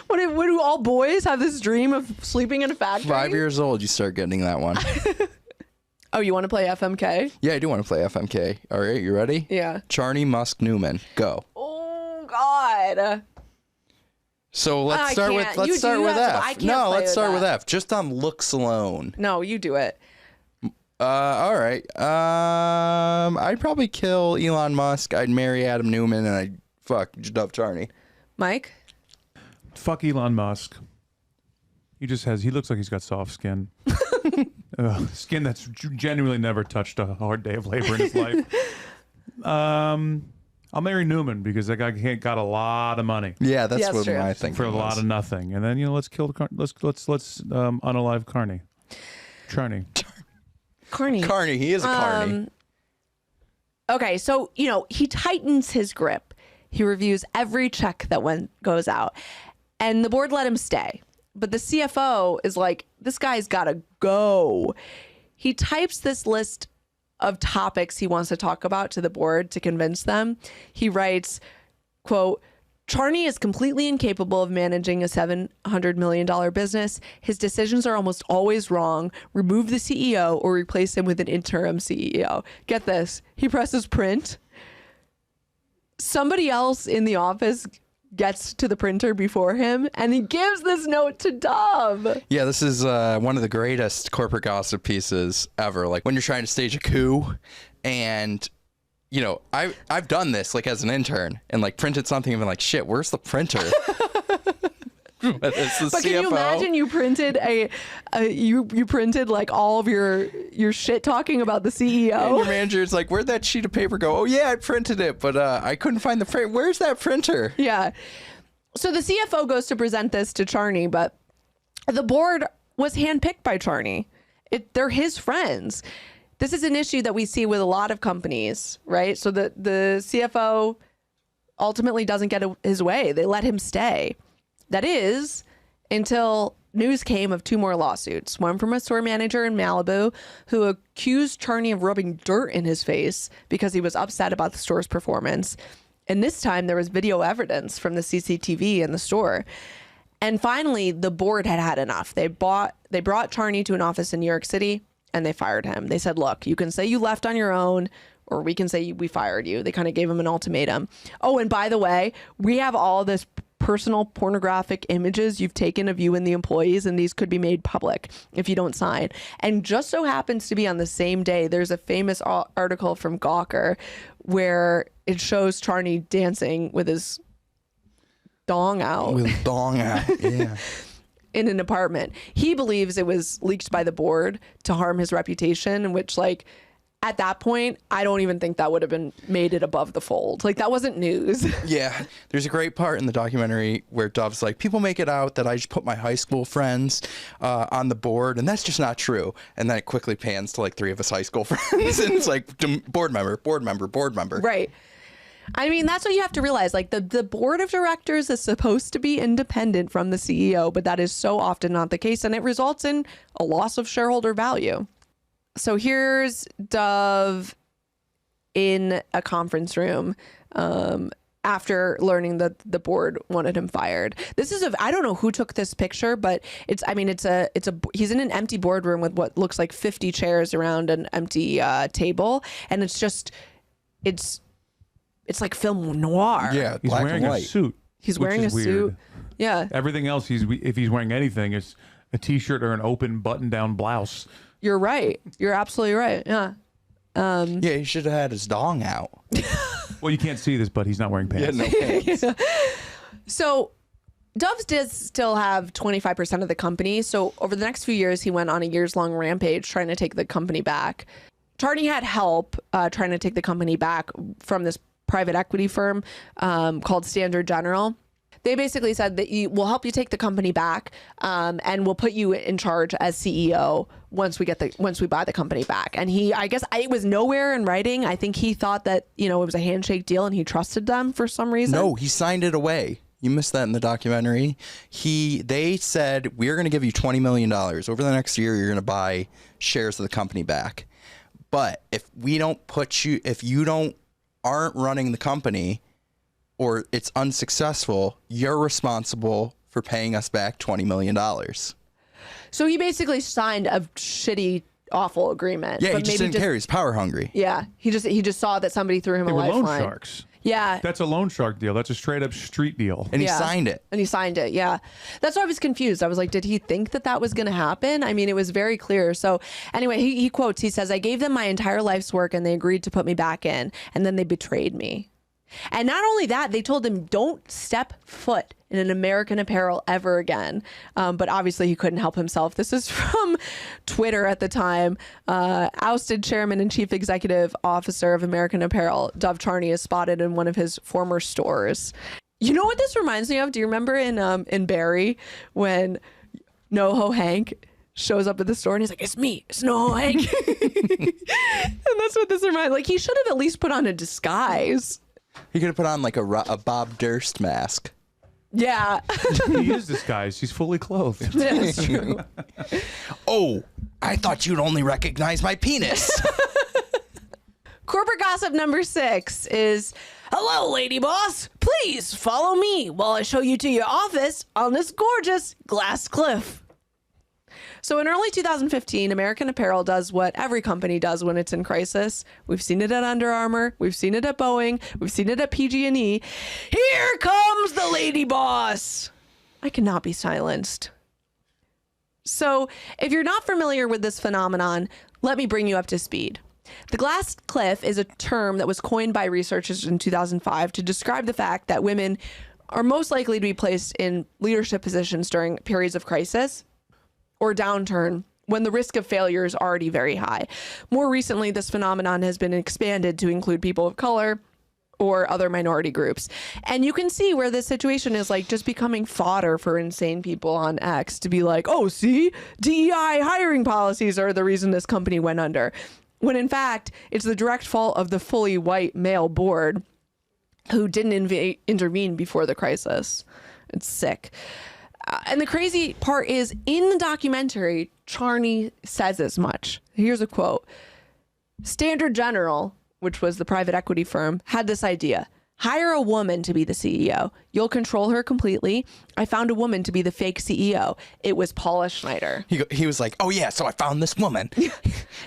What do all boys have this dream of sleeping in a factory? 5 years old, you start getting that one. Oh, you want to play FMK? Yeah, I do want to play FMK. All right, you ready? Yeah. Charney, Musk, Newman, go. Oh God. So let's start with F. Let's start with F. Just on looks alone. No, you do it. All right. I'd probably kill Elon Musk. I'd marry Adam Newman, and I'd fuck Dov Charney. Mike? Fuck Elon Musk. He looks like he's got soft skin. Skin that's genuinely never touched a hard day of labor in his life. I'll marry Newman because that guy got a lot of money. Yeah, that's what I think for a lot of nothing. And then let's kill let's unalive Charney. Carney, he is a carny. Okay, so he tightens his grip. He reviews every check that goes out, and the board let him stay. But the CFO is like, this guy's got to go. He types this list of topics he wants to talk about to the board to convince them. He writes, quote, Charney is completely incapable of managing a $700 million business. His decisions are almost always wrong. Remove the CEO or replace him with an interim CEO. Get this. He presses print. Somebody else in the office gets to the printer before him, and he gives this note to Dov. Yeah, this is one of the greatest corporate gossip pieces ever. Like when you're trying to stage a coup, and I've done this like as an intern, and like printed something and been like, shit, where's the printer? But CFO. Can you imagine you printed you printed like all of your shit talking about the CEO? And your manager's like, where'd that sheet of paper go? Oh yeah, I printed it, but I couldn't find the print. Where's that printer? Yeah. So the CFO goes to present this to Charney, but the board was handpicked by Charney. They're his friends. This is an issue that we see with a lot of companies, right? So the CFO ultimately doesn't get his way. They let him stay. That is, until news came of two more lawsuits. One from a store manager in Malibu who accused Charney of rubbing dirt in his face because he was upset about the store's performance. And this time there was video evidence from the CCTV in the store. And finally, the board had enough. They brought Charney to an office in New York City and they fired him. They said, look, you can say you left on your own, or we can say we fired you. They kind of gave him an ultimatum. Oh, and by the way, we have all this personal pornographic images you've taken of you and the employees, and these could be made public if you don't sign. And just so happens to be on the same day, there's a famous article from Gawker where it shows Charney dancing with his dong out. Yeah. In an apartment. He believes it was leaked by the board to harm his reputation, which, like, at that point, I don't even think that would have been made it above the fold. Like, that wasn't news. Yeah. There's a great part in the documentary where Dov's like, people make it out that I just put my high school friends on the board, and that's just not true. And then it quickly pans to like three of his high school friends, and it's like board member. Right. I mean, that's what you have to realize. Like, the board of directors is supposed to be independent from the CEO, but that is so often not the case, and it results in a loss of shareholder value. So here's Dov in a conference room after learning that the board wanted him fired. This is I don't know who took this picture, but he's in an empty boardroom with what looks like 50 chairs around an empty table, and it's like film noir. Yeah, he's wearing a suit. He's wearing a suit. Yeah. Everything else, if he's wearing anything, it's a t-shirt or an open button-down blouse. You're right. You're absolutely right. Yeah. Yeah, he should have had his dong out. Well, you can't see this, but he's not wearing pants. Yeah, no pants. So Dove does still have 25% of the company. So over the next few years, he went on a years-long rampage trying to take the company back. Charney had help trying to take the company back from this private equity firm called Standard General. They basically said that we'll help you take the company back, and we'll put you in charge as CEO once we buy the company back. And it was nowhere in writing. I think he thought that it was a handshake deal, and he trusted them for some reason. No, he signed it away. You missed that in the documentary. They said, we're going to give you $20 million over the next year. You're going to buy shares of the company back. But if you aren't running the company, or it's unsuccessful, you're responsible for paying us back $20 million. So he basically signed a shitty, awful agreement. Yeah, he just didn't care. He's power hungry. Yeah, he just saw that somebody threw him a lifeline. Loan sharks. Yeah. That's a loan shark deal. That's a straight up street deal. And he signed it. Yeah. That's why I was confused. I was like, did he think that was going to happen? I mean, it was very clear. So anyway, he quotes, he says, "I gave them my entire life's work and they agreed to put me back in, and then they betrayed me." And not only that, they told him, don't step foot in an American Apparel ever again. But obviously he couldn't help himself. This is from Twitter at the time. Ousted chairman and chief executive officer of American Apparel, Dov Charney, is spotted in one of his former stores. You know what this reminds me of? Do you remember in Barry when NoHo Hank shows up at the store and he's like, "It's me, it's NoHo Hank." And that's what this reminds me. Like, he should have at least put on a disguise. He could have put on like a Bob Durst mask. Yeah. He is disguised. He's fully clothed. That's true. Oh, I thought you'd only recognize my penis. Corporate gossip number 6 is, "Hello, lady boss. Please follow me while I show you to your office on this gorgeous glass cliff." So in early 2015, American Apparel does what every company does when it's in crisis. We've seen it at Under Armour. We've seen it at Boeing. We've seen it at PG&E. Here comes the lady boss. I cannot be silenced. So if you're not familiar with this phenomenon, let me bring you up to speed. The glass cliff is a term that was coined by researchers in 2005 to describe the fact that women are most likely to be placed in leadership positions during periods of crisis or downturn when the risk of failure is already very high. More recently, this phenomenon has been expanded to include people of color or other minority groups. And you can see where this situation is like just becoming fodder for insane people on X to be like, "Oh, see, DEI hiring policies are the reason this company went under." When in fact, it's the direct fault of the fully white male board who didn't intervene before the crisis. It's sick. And the crazy part is, in the documentary, Charney says as much. Here's a quote. "Standard General," which was the private equity firm, "had this idea. Hire a woman to be the CEO. You'll control her completely. I found a woman to be the fake CEO. It was Paula Schneider." He was like, "Oh yeah, so I found this woman.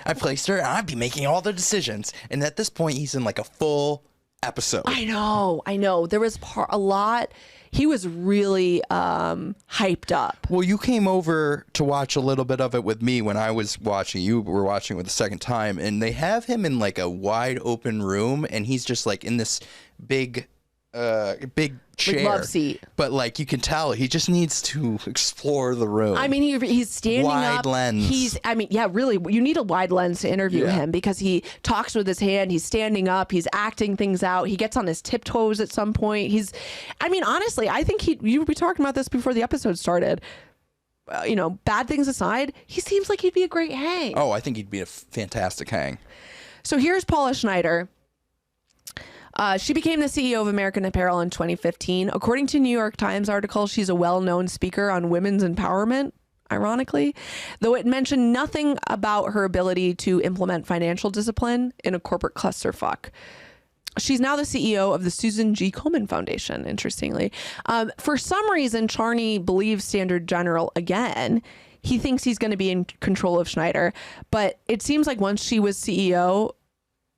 I placed her and I'd be making all the decisions." And at this point, he's in like a full episode. I know. There was a lot. He was really hyped up. Well, you came over to watch a little bit of it with me when I was watching. You were watching it the second time, and they have him in like a wide open room, and he's just like in this big chair, like love seat. But like you can tell, he just needs to explore the room. I mean, he's standing wide up. lens. Really, you need a wide lens to interview him because he talks with his hand. He's standing up. He's acting things out. He gets on his tiptoes at some point. Honestly, I think you were talking about this before the episode started. Bad things aside, he seems like he'd be a great hang. Oh, I think he'd be a fantastic hang. So here's Paula Schneider. She became the CEO of American Apparel in 2015. According to New York Times article, she's a well-known speaker on women's empowerment, ironically, though it mentioned nothing about her ability to implement financial discipline in a corporate clusterfuck. She's now the CEO of the Susan G. Komen Foundation, interestingly. For some reason, Charney believes Standard General again. He thinks he's going to be in control of Schneider, but it seems like once she was CEO,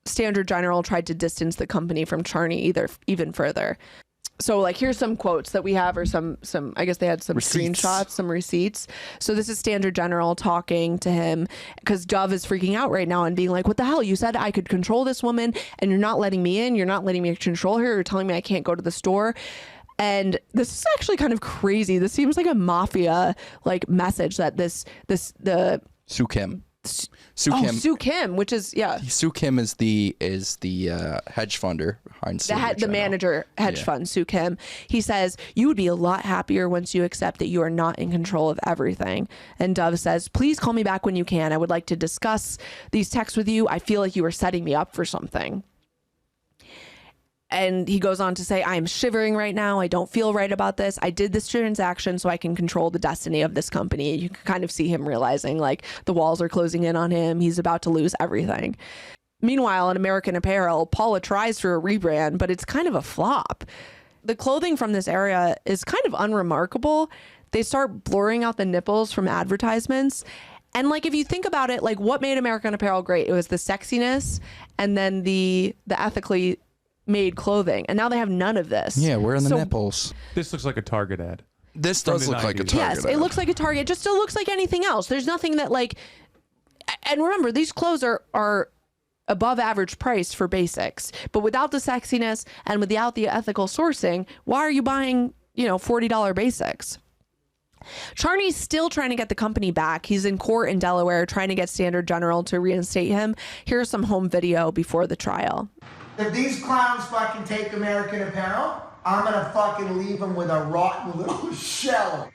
Standard General tried to distance the company from Charney even further. So like, here's some quotes that we have, or some I guess they had some receipts. Screenshots, some receipts. So this is Standard General talking to him because Dov is freaking out right now and being like, "What the hell? You said I could control this woman and you're not letting me in. You're not letting me control her. You're telling me I can't go to the store." And this is actually kind of crazy. This seems like a mafia like message that the Sue Kim. Sue Kim, which is Sue Kim is the hedge funder behind the manager hedge fund, Sue Kim. He says, you would be a lot happier once you accept that you are not in control of everything. And Dov says, please call me back when you can. I would like to discuss these texts with you. I feel like you are setting me up for something. And he goes on to say, I am shivering right now. I don't feel right about this. I did this transaction so I can control the destiny of this company. You can kind of see him realizing like the walls are closing in on him. He's about to lose everything. Meanwhile, in American Apparel, Paula tries for a rebrand, but it's kind of a flop. The clothing from this area is kind of unremarkable. They start blurring out the nipples from advertisements. And like, if you think about it, like what made American Apparel great? It was the sexiness and then the ethically made clothing, and now they have none of this. Yeah, where are the nipples? This looks like a Target ad. This does look like a Target ad. Yes, ad. it looks like a Target. It just still looks like anything else. There's nothing that like, and remember, these clothes are above average price for basics, but without the sexiness and without the ethical sourcing, why are you buying, $40 basics? Charney's still trying to get the company back. He's in court in Delaware trying to get Standard General to reinstate him. Here's some home video before the trial. If these clowns fucking take American Apparel, I'm gonna fucking leave them with a rotten little shell.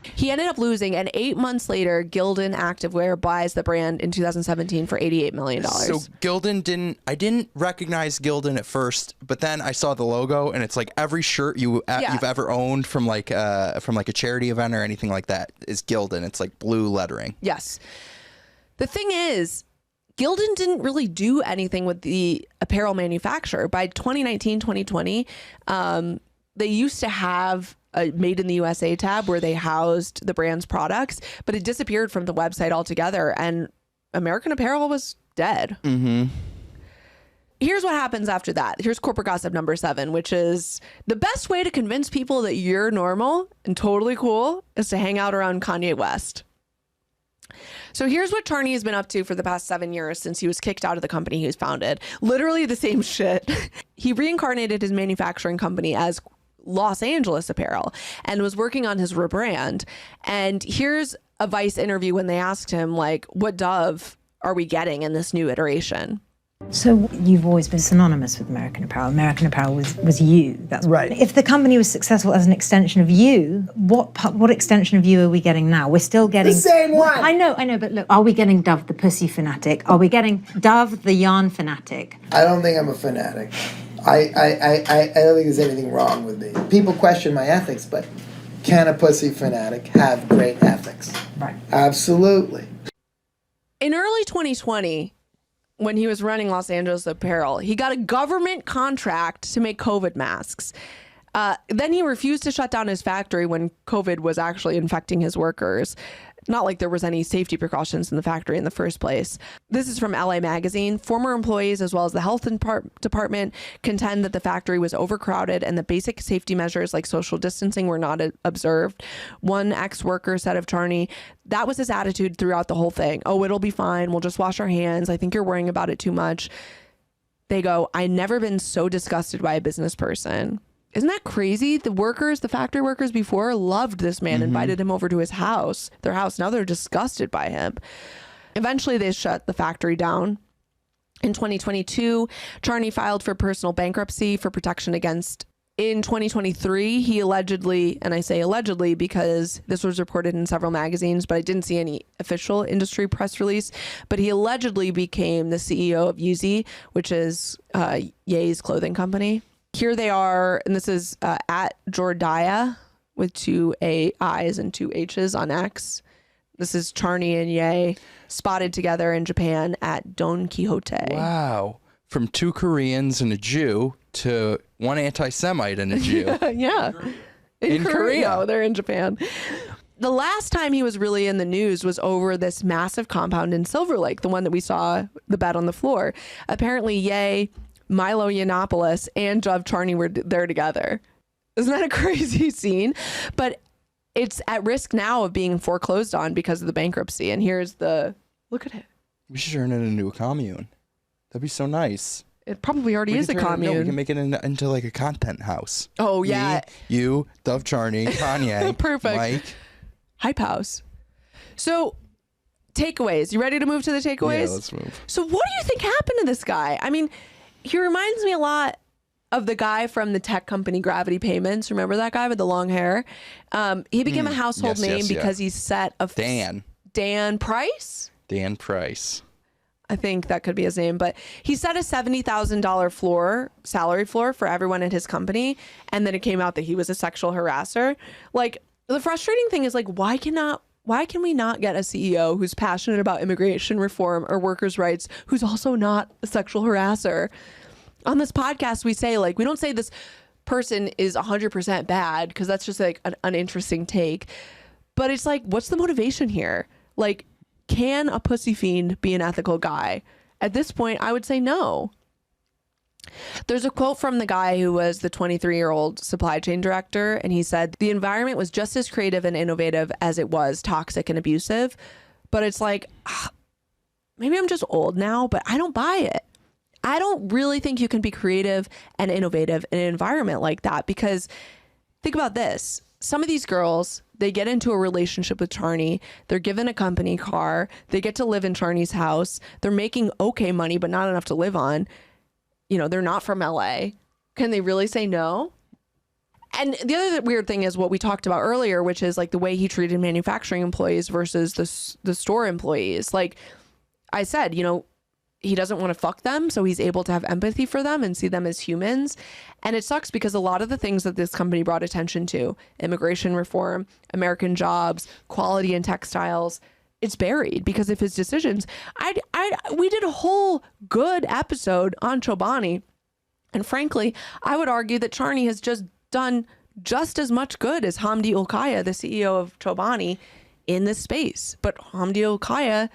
He ended up losing, and 8 months later, Gildan Activewear buys the brand in 2017 for $88 million. So Gildan I didn't recognize Gildan at first, but then I saw the logo, and it's like every shirt you've ever owned from like a charity event or anything like that is Gildan. It's like blue lettering. Yes. The thing is, Gildan didn't really do anything with the apparel manufacturer. By 2019, 2020, they used to have a Made in the USA tab where they housed the brand's products, but it disappeared from the website altogether, and American Apparel was dead. Mm-hmm. Here's what happens after that. Here's corporate gossip number 7, which is the best way to convince people that you're normal and totally cool is to hang out around Kanye West. So here's what Charney has been up to for the past 7 years since he was kicked out of the company he was founded. Literally the same shit. He reincarnated his manufacturing company as Los Angeles Apparel and was working on his rebrand. And here's a Vice interview when they asked him, like, what Dove are we getting in this new iteration? So you've always been synonymous with American Apparel. American Apparel was you. That's right. If the company was successful as an extension of you, what extension of you are we getting now? We're still getting the same one. I know, but look, are we getting Dove the pussy fanatic? Are we getting Dove the yarn fanatic? I don't think I'm a fanatic. I don't think there's anything wrong with me. People question my ethics, but can a pussy fanatic have great ethics? Right. Absolutely. In early 2020, when he was running Los Angeles Apparel, he got a government contract to make COVID masks. Then he refused to shut down his factory when COVID was actually infecting his workers. Not like there was any safety precautions in the factory in the first place. This is from LA Magazine. Former employees, as well as the health department, contend that the factory was overcrowded and the basic safety measures like social distancing were not observed. One ex-worker said of Charney, that was his attitude throughout the whole thing. Oh, it'll be fine. We'll just wash our hands. I think you're worrying about it too much. They go, I've never been so disgusted by a business person. Isn't that crazy? The factory workers before loved this man, invited him over to their house. Now they're disgusted by him. Eventually they shut the factory down. In 2022, Charney filed for personal bankruptcy for protection against. In 2023, he allegedly, and I say allegedly because this was reported in several magazines, but I didn't see any official industry press release, but he allegedly became the CEO of Yeezy, which is Ye's clothing company. Here they are, and this is at Jordiah with 2 I's and 2 H's on X. This is Charney and Ye spotted together in Japan at Don Quixote. Wow. From 2 Koreans and a Jew to 1 anti-Semite and a Jew. Yeah. In Korea. They're in Japan. The last time he was really in the news was over this massive compound in Silver Lake, the one that we saw the bed on the floor. Apparently, Ye, Milo Yiannopoulos, and Dov Charney were there together. Isn't that a crazy scene? But it's at risk now of being foreclosed on because of the bankruptcy. And here's look at it. We should turn it into a commune. That'd be so nice. It probably already is a commune. We can make it into like a content house. Oh, yeah. Me, you, Dov Charney, Kanye, Perfect. Mike. Hype house. So, takeaways. You ready to move to the takeaways? Yeah, let's move. So, what do you think happened to this guy? I mean, he reminds me a lot of the guy from the tech company Gravity Payments. Remember that guy with the long hair? He became a household name because he set a... Dan Price? Dan Price. I think that could be his name, but he set a $70,000 salary floor for everyone at his company, and then it came out that he was a sexual harasser. Like, the frustrating thing is, like, why can we not get a CEO who's passionate about immigration reform or workers' rights who's also not a sexual harasser? On this podcast, we say, like, we don't say this person is 100% bad because that's just like an uninteresting take. But it's like, what's the motivation here? Like, can a pussy fiend be an ethical guy? At this point, I would say no. There's a quote from the guy who was the 23-year-old supply chain director, and he said, the environment was just as creative and innovative as it was toxic and abusive. But it's like, maybe I'm just old now, but I don't buy it. I don't really think you can be creative and innovative in an environment like that, because think about this. Some of these girls, they get into a relationship with Charney. They're given a company car. They get to live in Charney's house. They're making okay money, but not enough to live on. You know, they're not from LA. Can they really say no? And the other weird thing is what we talked about earlier, which is like the way he treated manufacturing employees versus the store employees. Like I said, you know, he doesn't want to fuck them, so he's able to have empathy for them and see them as humans. And it sucks because a lot of the things that this company brought attention to, immigration reform, American jobs, quality in textiles, it's buried because of his decisions. We did a whole good episode on Chobani, and frankly, I would argue that Charney has just done just as much good as Hamdi Ulkaya, the CEO of Chobani, in this space. But Hamdi Ulkaya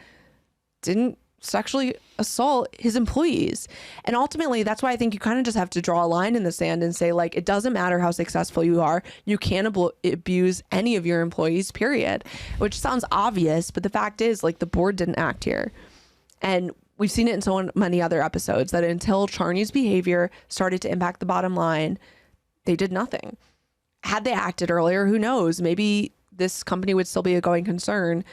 didn't sexually assault his employees. And ultimately, that's why I think you kind of just have to draw a line in the sand and say, like, it doesn't matter how successful you are. You can't abuse any of your employees, period. Which sounds obvious, but the fact is, like, the board didn't act here. And we've seen it in so many other episodes that until Charney's behavior started to impact the bottom line, they did nothing. Had they acted earlier, who knows? Maybe this company would still be a going concern.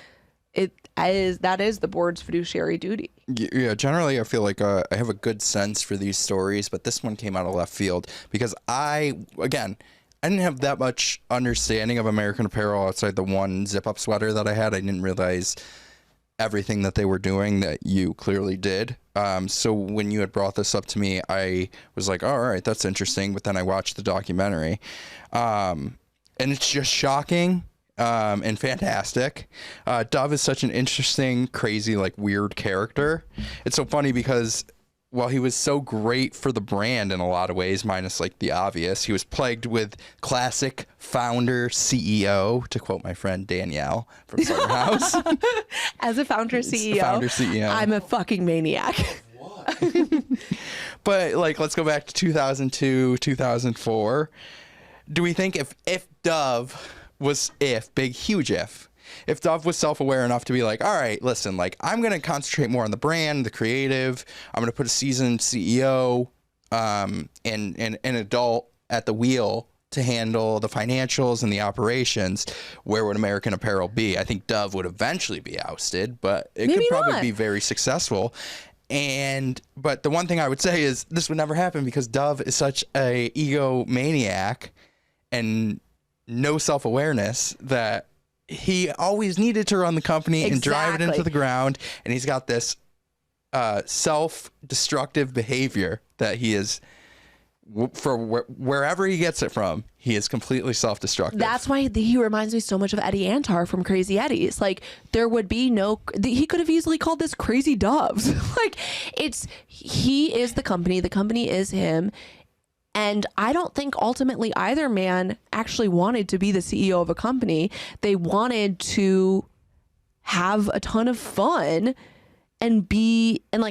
That is the board's fiduciary duty. Yeah, generally I feel like I have a good sense for these stories, but this one came out of left field because I didn't have that much understanding of American Apparel outside the one zip-up sweater that I had. I didn't realize everything that they were doing that you clearly did. So when you had brought this up to me, I was like, oh, all right, that's interesting. But then I watched the documentary, and it's just shocking. And fantastic. Dov is such an interesting, crazy, like weird character. It's so funny because while he was so great for the brand in a lot of ways, minus like the obvious, he was plagued with classic founder CEO, to quote my friend Danielle from Summer House. As a founder CEO, I'm a fucking maniac. But like, let's go back to 2002, 2004. Do we think if Dov was if Dov was self-aware enough to be like, all right, listen, like I'm going to concentrate more on the brand, the creative, I'm going to put a seasoned CEO and an adult at the wheel to handle the financials and the operations, where would American Apparel be? I think Dov would eventually be ousted, but it could probably be very successful. But the one thing I would say is this would never happen because Dov is such a egomaniac and no self-awareness that he always needed to run the company and drive it into the ground. And he's got this self-destructive behavior that he is, for wherever he gets it from, he is completely self-destructive. That's why he reminds me so much of Eddie Antar from Crazy Eddie's. Like, there would be he could have easily called this Crazy Doves. Like, he is the company is him. And I don't think ultimately either man actually wanted to be the CEO of a company. They wanted to have a ton of fun and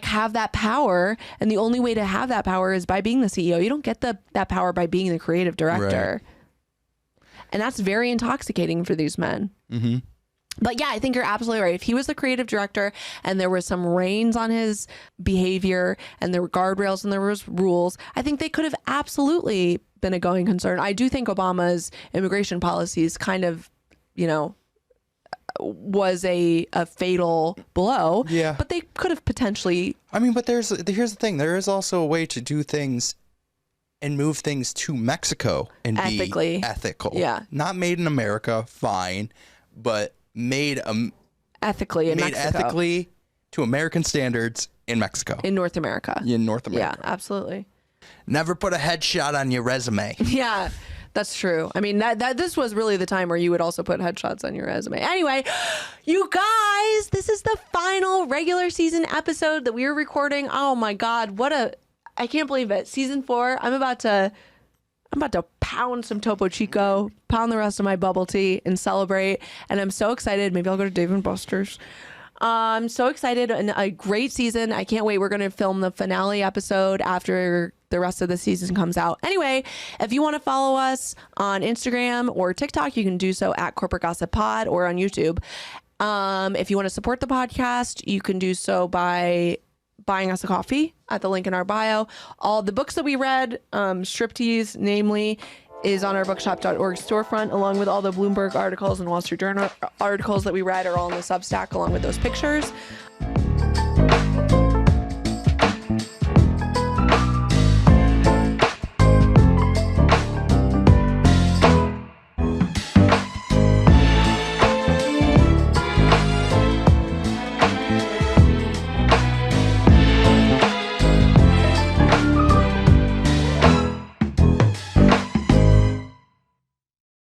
have that power. And the only way to have that power is by being the CEO. You don't get that power by being the creative director. Right. And that's very intoxicating for these men. Mm-hmm. But yeah, I think you're absolutely right. If he was the creative director and there was some reins on his behavior and there were guardrails and there was rules, I think they could have absolutely been a going concern. I do think Obama's immigration policies kind of, was a fatal blow. Yeah. But they could have potentially. I mean, but here's the thing. There is also a way to do things and move things to Mexico and ethically. Be ethical. Yeah. Not made in America, fine, but made ethically in Mexico. Ethically to American standards in Mexico. In North America. In North America. Yeah, absolutely. Never put a headshot on your resume. Yeah, that's true. I mean, that this was really the time where you would also put headshots on your resume. Anyway, you guys, this is the final regular season episode that we are recording. Oh my God, I can't believe it. Season 4. I'm about to pound some Topo Chico, pound the rest of my bubble tea, and celebrate. And I'm so excited. Maybe I'll go to Dave & Buster's. I'm so excited, and a great season. I can't wait. We're going to film the finale episode after the rest of the season comes out. Anyway, if you want to follow us on Instagram or TikTok, you can do so at Corporate Gossip Pod or on YouTube. If you want to support the podcast, you can do so by buying us a coffee at the link in our bio. All the books that we read, Striptease, namely, is on our bookshop.org storefront, along with all the Bloomberg articles and Wall Street Journal articles that we read are all in the Substack along with those pictures.